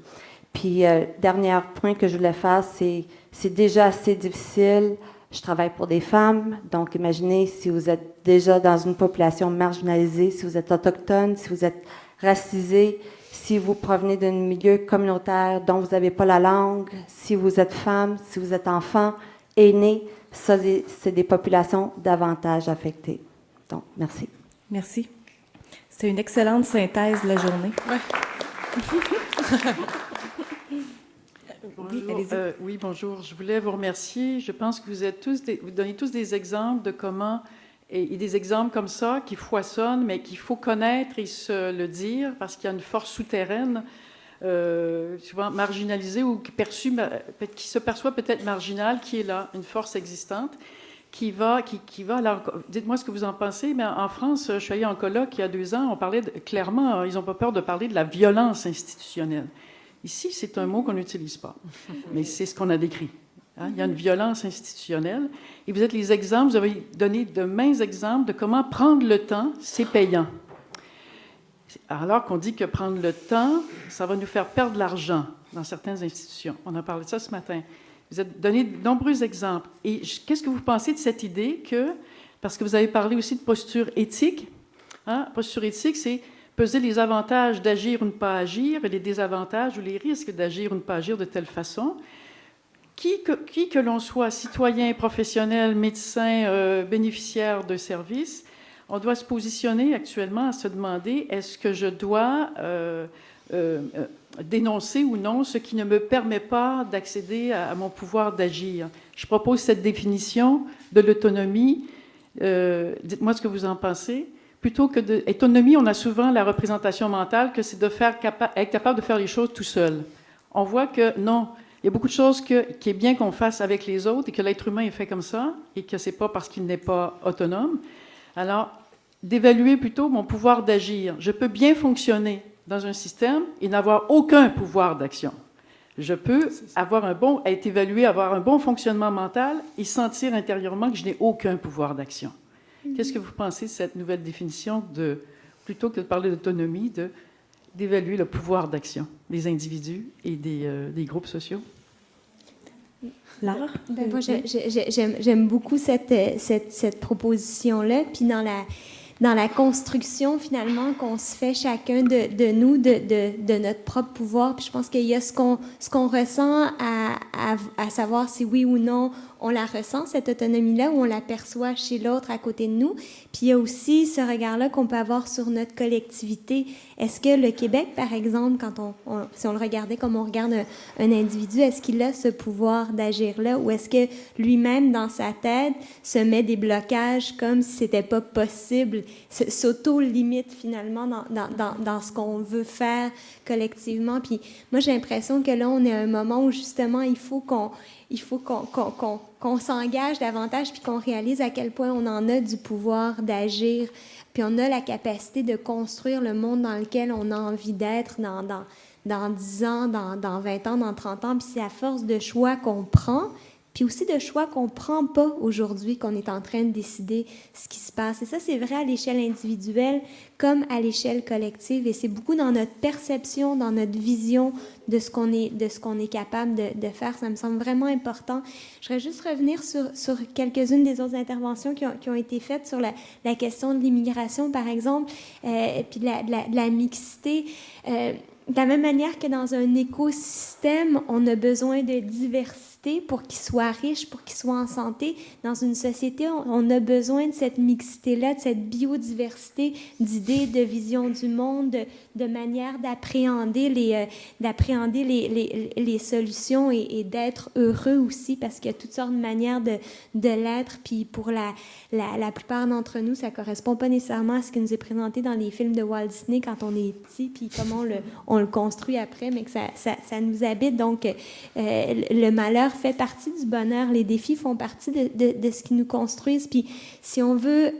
Puis, dernier point que je voulais faire, c'est déjà assez difficile. Je travaille pour des femmes, donc imaginez si vous êtes déjà dans une population marginalisée, si vous êtes autochtone, si vous êtes racisé, si vous provenez d'un milieu communautaire dont vous n'avez pas la langue, si vous êtes femme, si vous êtes enfant, aîné, ça, c'est des populations davantage affectées. Donc, merci. Merci. C'était une excellente synthèse de la journée. Bonjour. Oui, bonjour. Je voulais vous remercier. Je pense que vous donnez tous des exemples de comment, et des exemples comme ça qui foisonnent, mais qu'il faut connaître et se le dire parce qu'il y a une force souterraine, souvent marginalisée ou qui se perçoit peut-être marginale, qui est là, une force existante, qui va. Alors, dites-moi ce que vous en pensez, mais en France, je suis allée en colloque il y a 2 ans, on parlait clairement, ils n'ont pas peur de parler de la violence institutionnelle. Ici, c'est un mot qu'on n'utilise pas, mais c'est ce qu'on a décrit. Il y a une violence institutionnelle. Et vous êtes les exemples, vous avez donné de mains exemples de comment prendre le temps, c'est payant. Alors qu'on dit que prendre le temps, ça va nous faire perdre de l'argent dans certaines institutions. On a parlé de ça ce matin. Vous avez donné de nombreux exemples. Et qu'est-ce que vous pensez de cette idée que, parce que vous avez parlé aussi de posture éthique, posture éthique, c'est peser les avantages d'agir ou ne pas agir et les désavantages ou les risques d'agir ou ne pas agir de telle façon. Qui que l'on soit, citoyen, professionnel, médecin, bénéficiaire de services, on doit se positionner actuellement à se demander est-ce que je dois dénoncer ou non ce qui ne me permet pas d'accéder à mon pouvoir d'agir. Je propose cette définition de l'autonomie. Dites-moi ce que vous en pensez. Plutôt que d'autonomie, on a souvent la représentation mentale que c'est de être capable de faire les choses tout seul. On voit que non, il y a beaucoup de choses qui est bien qu'on fasse avec les autres et que l'être humain est fait comme ça et que c'est pas parce qu'il n'est pas autonome. Alors, d'évaluer plutôt mon pouvoir d'agir. Je peux bien fonctionner dans un système et n'avoir aucun pouvoir d'action. Je peux être évalué, avoir un bon fonctionnement mental et sentir intérieurement que je n'ai aucun pouvoir d'action. Qu'est-ce que vous pensez de cette nouvelle définition plutôt que de parler d'autonomie, d'évaluer le pouvoir d'action des individus et des groupes sociaux? Laure? Moi, j'aime beaucoup cette proposition-là. Puis dans la construction, finalement, qu'on se fait chacun de nous, de notre propre pouvoir. Puis je pense qu'il y a ce qu'on ressent à savoir si oui ou non on la ressent, cette autonomie-là, ou on la perçoit chez l'autre à côté de nous. Puis il y a aussi ce regard-là qu'on peut avoir sur notre collectivité. Est-ce que le Québec, par exemple, quand si on le regardait comme on regarde un individu, est-ce qu'il a ce pouvoir d'agir-là ou est-ce que lui-même, dans sa tête, se met des blocages comme si c'était pas possible, s'auto-limite finalement dans ce qu'on veut faire collectivement? Puis moi, j'ai l'impression que là, on est à un moment où justement, il faut qu'on s'engage davantage puis qu'on réalise à quel point on en a du pouvoir d'agir, puis on a la capacité de construire le monde dans lequel on a envie d'être dans 10 ans, dans 20 ans, dans 30 ans. Puis c'est à force de choix qu'on prend, puis aussi de choix qu'on ne prend pas aujourd'hui, qu'on est en train de décider ce qui se passe. Et ça, c'est vrai à l'échelle individuelle comme à l'échelle collective. Et c'est beaucoup dans notre perception, dans notre vision de ce qu'on est capable de faire. Ça me semble vraiment important. Je voudrais juste revenir sur quelques-unes des autres interventions qui ont été faites sur la question de l'immigration, par exemple, et puis de la mixité. De la même manière que dans un écosystème, on a besoin de diversité pour qu'il soit riche, pour qu'il soit en santé. Dans une société, on a besoin de cette mixité-là, de cette biodiversité d'idées, de visions du monde, de manière d'appréhender les solutions et d'être heureux aussi, parce qu'il y a toutes sortes de manières de l'être. Puis pour la plupart d'entre nous, ça ne correspond pas nécessairement à ce qui nous est présenté dans les films de Walt Disney quand on est petit, puis comment on le construit après, mais que ça nous habite. Donc, le malheur fait partie du bonheur. Les défis font partie de ce qui nous construisent. Puis, si on veut,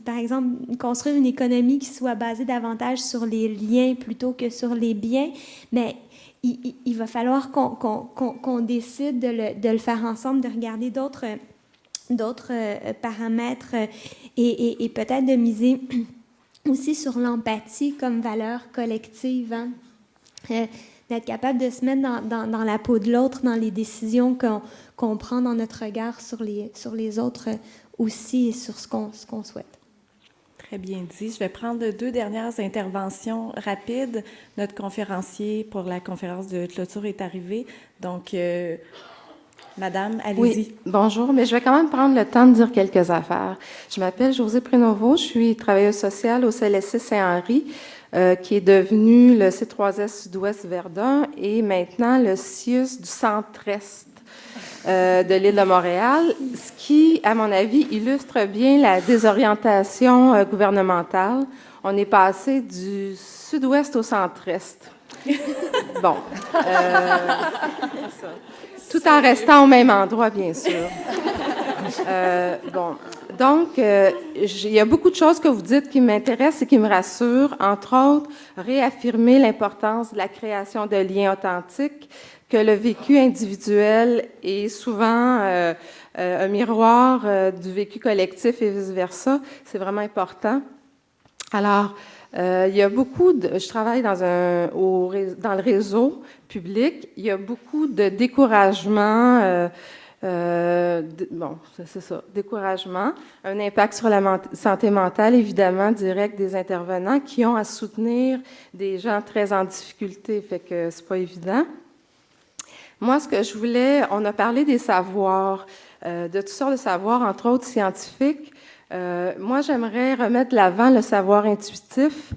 par exemple, construire une économie qui soit basée davantage sur les liens plutôt que sur les biens, mais il va falloir qu'on décide de le faire ensemble, de regarder d'autres paramètres et peut-être de miser aussi sur l'empathie comme valeur collective, hein? D'être capable de se mettre dans la peau de l'autre, dans les décisions qu'on prend dans notre regard sur les autres aussi et sur ce qu'on souhaite. Très bien dit. Je vais prendre 2 dernières interventions rapides. Notre conférencier pour la conférence de clôture est arrivé. Donc, Madame, allez-y. Oui, bonjour, mais je vais quand même prendre le temps de dire quelques affaires. Je m'appelle Josée Prénovo, je suis travailleuse sociale au CLSC Saint-Henri, qui est devenu le C3S Sud-Ouest Verdun et maintenant le CIUS du Centre-Est de l'île de Montréal, ce qui, à mon avis, illustre bien la désorientation gouvernementale. On est passé du Sud-Ouest au Centre-Est. Bon, c'est ça. Tout en restant au même endroit, bien sûr. Bon, donc, il y a beaucoup de choses que vous dites qui m'intéressent et qui me rassurent. Entre autres, réaffirmer l'importance de la création de liens authentiques, que le vécu individuel est souvent un miroir du vécu collectif et vice-versa. C'est vraiment important. Alors, il y a beaucoup je travaille dans le réseau public. Il y a beaucoup de découragement. Bon, c'est ça, découragement. Un impact sur la santé mentale, évidemment, direct des intervenants qui ont à soutenir des gens très en difficulté. Fait que c'est pas évident. Moi, ce que je voulais, on a parlé des savoirs, de toutes sortes de savoirs, entre autres scientifiques. Moi, j'aimerais remettre de l'avant le savoir intuitif,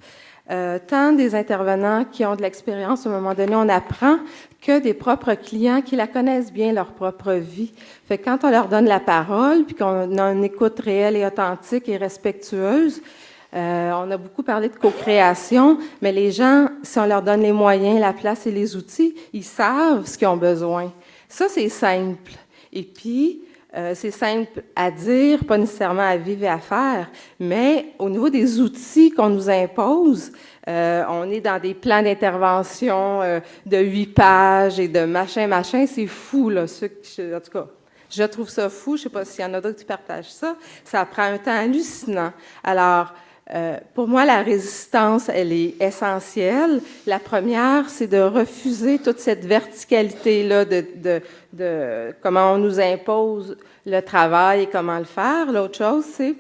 tant des intervenants qui ont de l'expérience, à un moment donné, on apprend, que des propres clients qui la connaissent bien, leur propre vie. Fait que quand on leur donne la parole, puis qu'on a une écoute réelle et authentique et respectueuse, on a beaucoup parlé de co-création, mais les gens, si on leur donne les moyens, la place et les outils, ils savent ce qu'ils ont besoin. Ça, c'est simple. Et puis, c'est simple à dire, pas nécessairement à vivre et à faire, mais au niveau des outils qu'on nous impose, on est dans des plans d'intervention de 8 pages et de machin, c'est fou, là. En tout cas, je trouve ça fou. Je sais pas s'il y en a d'autres qui partagent ça. Ça prend un temps hallucinant. Alors, pour moi, la résistance, elle est essentielle. La première, c'est de refuser toute cette verticalité-là de comment on nous impose le travail et comment le faire. L'autre chose, c'est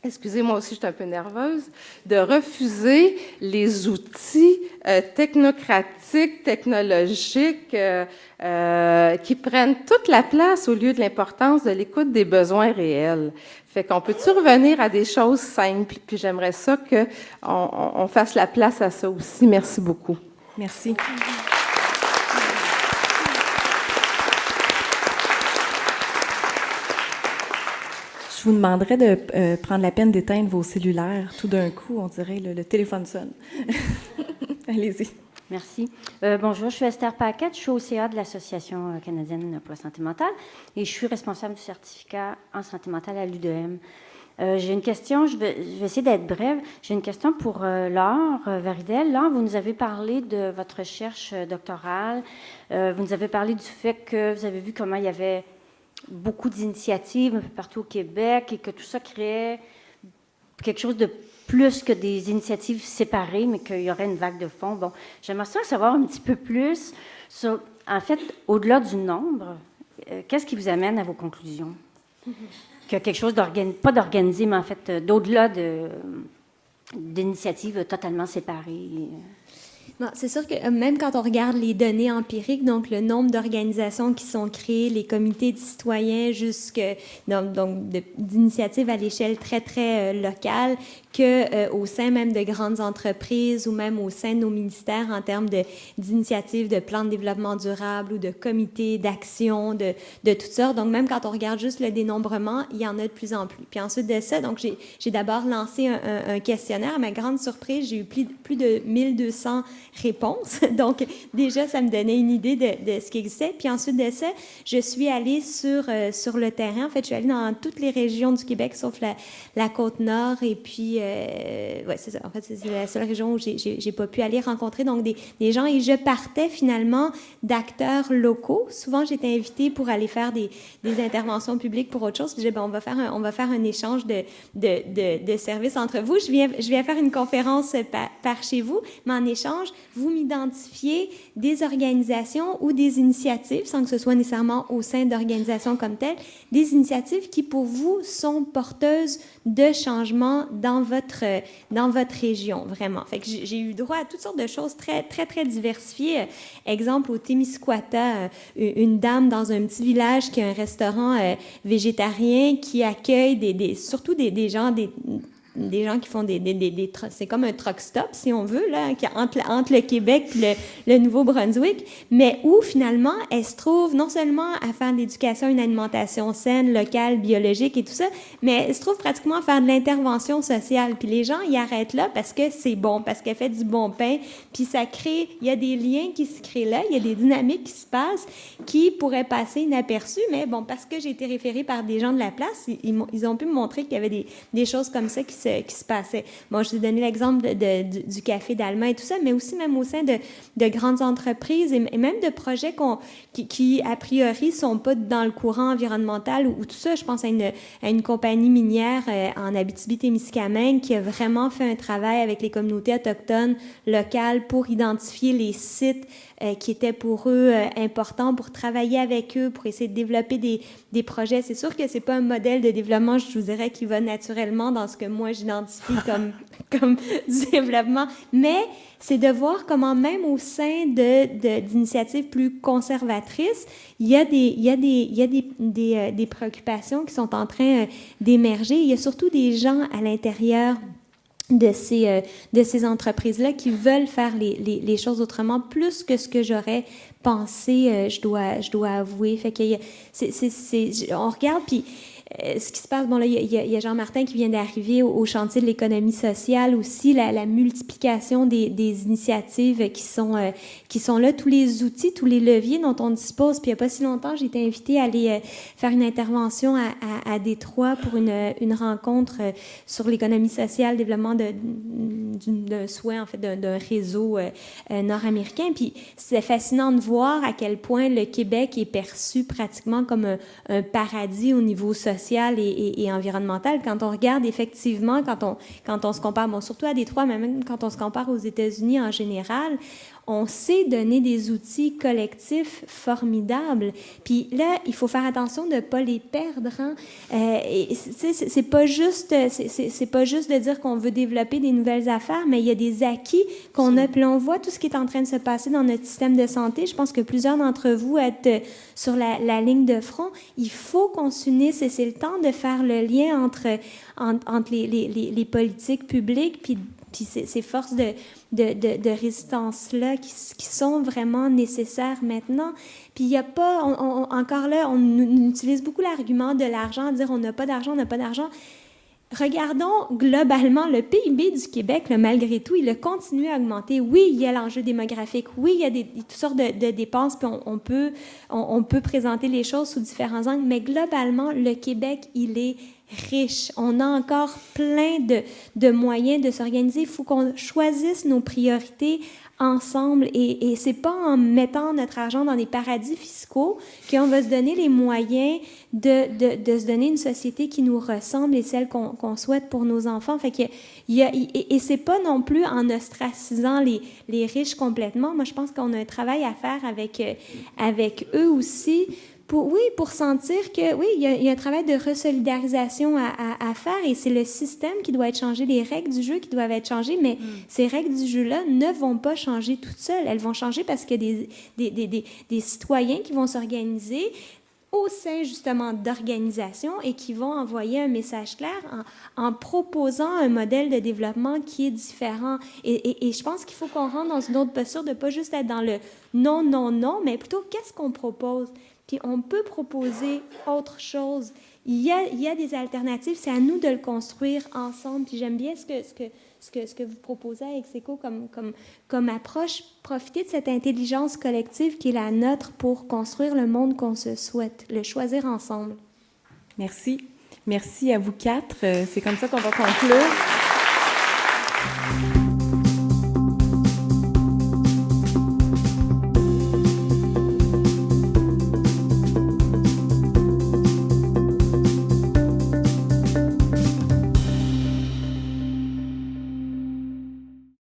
excusez-moi aussi, je suis un peu nerveuse, de refuser les outils technocratiques, technologiques qui prennent toute la place au lieu de l'importance de l'écoute des besoins réels. Fait qu'on peut-tu revenir à des choses simples? Puis j'aimerais ça qu'on fasse la place à ça aussi. Merci beaucoup. Merci. Je vous demanderais de prendre la peine d'éteindre vos cellulaires. Tout d'un coup, on dirait le téléphone sonne. Allez-y. Merci. Bonjour, je suis Esther Paquette, je suis au CA de l'Association canadienne pour la santé mentale et je suis responsable du certificat en santé mentale à l'UDM. J'ai une question, je vais essayer d'être brève. J'ai une question pour Laure Varidel. Laure, vous nous avez parlé de votre recherche doctorale. Vous nous avez parlé du fait que vous avez vu comment il y avait beaucoup d'initiatives un peu partout au Québec et que tout ça créait quelque chose de plus que des initiatives séparées, mais qu'il y aurait une vague de fonds. Bon, j'aimerais savoir un petit peu plus sur, en fait, au-delà du nombre, qu'est-ce qui vous amène à vos conclusions? Qu'il y a quelque chose pas d'organisé, mais en fait, d'au-delà d'initiatives totalement séparées. Bon, c'est sûr que même quand on regarde les données empiriques, donc le nombre d'organisations qui sont créées, les comités de citoyens, d'initiatives à l'échelle très, très locale, qu'au sein même de grandes entreprises ou même au sein de nos ministères en termes d'initiatives de plans de développement durable ou de comités d'action de toutes sortes. Donc, même quand on regarde juste le dénombrement, il y en a de plus en plus. Puis ensuite de ça, donc j'ai d'abord lancé un questionnaire. À ma grande surprise, j'ai eu plus de 1200 réponses. Donc, déjà, ça me donnait une idée de ce qui existait. Puis ensuite de ça, je suis allée sur le terrain. En fait, je suis allée dans toutes les régions du Québec, sauf la Côte-Nord. Et puis, ouais, c'est ça. En fait, c'est la seule région où j'ai pas pu aller rencontrer donc des gens. Et je partais finalement d'acteurs locaux. Souvent, j'étais invitée pour aller faire des interventions publiques pour autre chose. Puis, je disais, on va faire un échange de services entre vous. Je viens faire une conférence par chez vous, mais en échange, vous m'identifiez des organisations ou des initiatives, sans que ce soit nécessairement au sein d'organisations comme telles, des initiatives qui, pour vous, sont porteuses de changements dans votre région, vraiment. Fait que j'ai eu droit à toutes sortes de choses très, très, très diversifiées. Exemple, au Témiscouata, une dame dans un petit village qui a un restaurant végétarien qui accueille surtout des gens qui font c'est comme un truck stop, si on veut, là, entre le Québec et le Nouveau-Brunswick, mais où, finalement, elle se trouve non seulement à faire de l'éducation, une alimentation saine, locale, biologique et tout ça, mais elle se trouve pratiquement à faire de l'intervention sociale. Puis les gens y arrêtent là parce que c'est bon, parce qu'elle fait du bon pain, puis ça crée, il y a des liens qui se créent là, il y a des dynamiques qui se passent qui pourraient passer inaperçues, mais bon, parce que j'ai été référée par des gens de la place, ils ont pu me montrer qu'il y avait des choses comme ça qui se passait. Bon, je vous ai donné l'exemple du café d'Alma et tout ça, mais aussi même au sein de grandes entreprises et même de projets qui, a priori, sont pas dans le courant environnemental ou tout ça. Je pense à une compagnie minière en Abitibi-Témiscamingue qui a vraiment fait un travail avec les communautés autochtones locales pour identifier les sites qui étaient pour eux importants, pour travailler avec eux, pour essayer de développer des projets. C'est sûr que c'est pas un modèle de développement, je vous dirais, qui va naturellement dans ce que moi j'identifie comme du développement, mais c'est de voir comment même au sein d'initiatives plus conservatrices, il y a des préoccupations qui sont en train d'émerger. Il y a surtout des gens à l'intérieur de ces entreprises-là qui veulent faire les choses autrement, plus que ce que j'aurais pensé, je dois avouer. Fait que on regarde, puis ce qui se passe, bon là, il y a Jean-Martin qui vient d'arriver au chantier de l'économie sociale aussi, la multiplication des initiatives qui sont là, tous les outils, tous les leviers dont on dispose. Puis il n'y a pas si longtemps, j'ai été invitée à aller faire une intervention à Détroit pour une rencontre sur l'économie sociale, développement d'un souhait, en fait, d'un réseau nord-américain. Puis c'est fascinant de voir à quel point le Québec est perçu pratiquement comme un paradis au niveau social et environnemental. Quand on regarde effectivement, quand on se compare, bon, surtout à Détroit, mais même quand on se compare aux États-Unis en général, on sait donner des outils collectifs formidables. Puis là, il faut faire attention de ne pas les perdre. Hein? C'est pas juste de dire qu'on veut développer des nouvelles affaires, mais il y a des acquis qu'on a. Puis là, on voit tout ce qui est en train de se passer dans notre système de santé. Je pense que plusieurs d'entre vous êtes sur la ligne de front. Il faut qu'on s'unisse et c'est le temps de faire le lien entre les politiques publiques puis ces forces de résistance-là qui sont vraiment nécessaires maintenant. Puis il n'y a pas, encore là, on utilise beaucoup l'argument de l'argent, dire on n'a pas d'argent, on n'a pas d'argent. Regardons globalement le PIB du Québec, là, malgré tout, il a continué à augmenter. Oui, il y a l'enjeu démographique. Oui, il y a toutes sortes de dépenses, puis on peut présenter les choses sous différents angles, mais globalement, le Québec, il est riche. On a encore plein de moyens de s'organiser. Il faut qu'on choisisse nos priorités ensemble et c'est pas en mettant notre argent dans des paradis fiscaux qu'on va se donner les moyens de se donner une société qui nous ressemble et celle qu'on souhaite pour nos enfants. Fait que et c'est pas non plus en ostracisant les riches complètement. Moi, je pense qu'on a un travail à faire avec eux aussi. Pour sentir que, oui, il y a un travail de resolidarisation à faire et c'est le système qui doit être changé, les règles du jeu qui doivent être changées, mais ces règles du jeu-là ne vont pas changer toutes seules. Elles vont changer parce qu'il y a des citoyens qui vont s'organiser au sein, justement, d'organisations et qui vont envoyer un message clair en proposant un modèle de développement qui est différent. Et je pense qu'il faut qu'on rentre dans une autre posture de pas juste être dans le non, non, non, mais plutôt qu'est-ce qu'on propose? Puis on peut proposer autre chose. Il y a des alternatives, c'est à nous de le construire ensemble. Puis j'aime bien ce que vous proposez avec SECO comme approche. Profiter de cette intelligence collective qui est la nôtre pour construire le monde qu'on se souhaite, le choisir ensemble. Merci. Merci à vous quatre. C'est comme ça qu'on va conclure.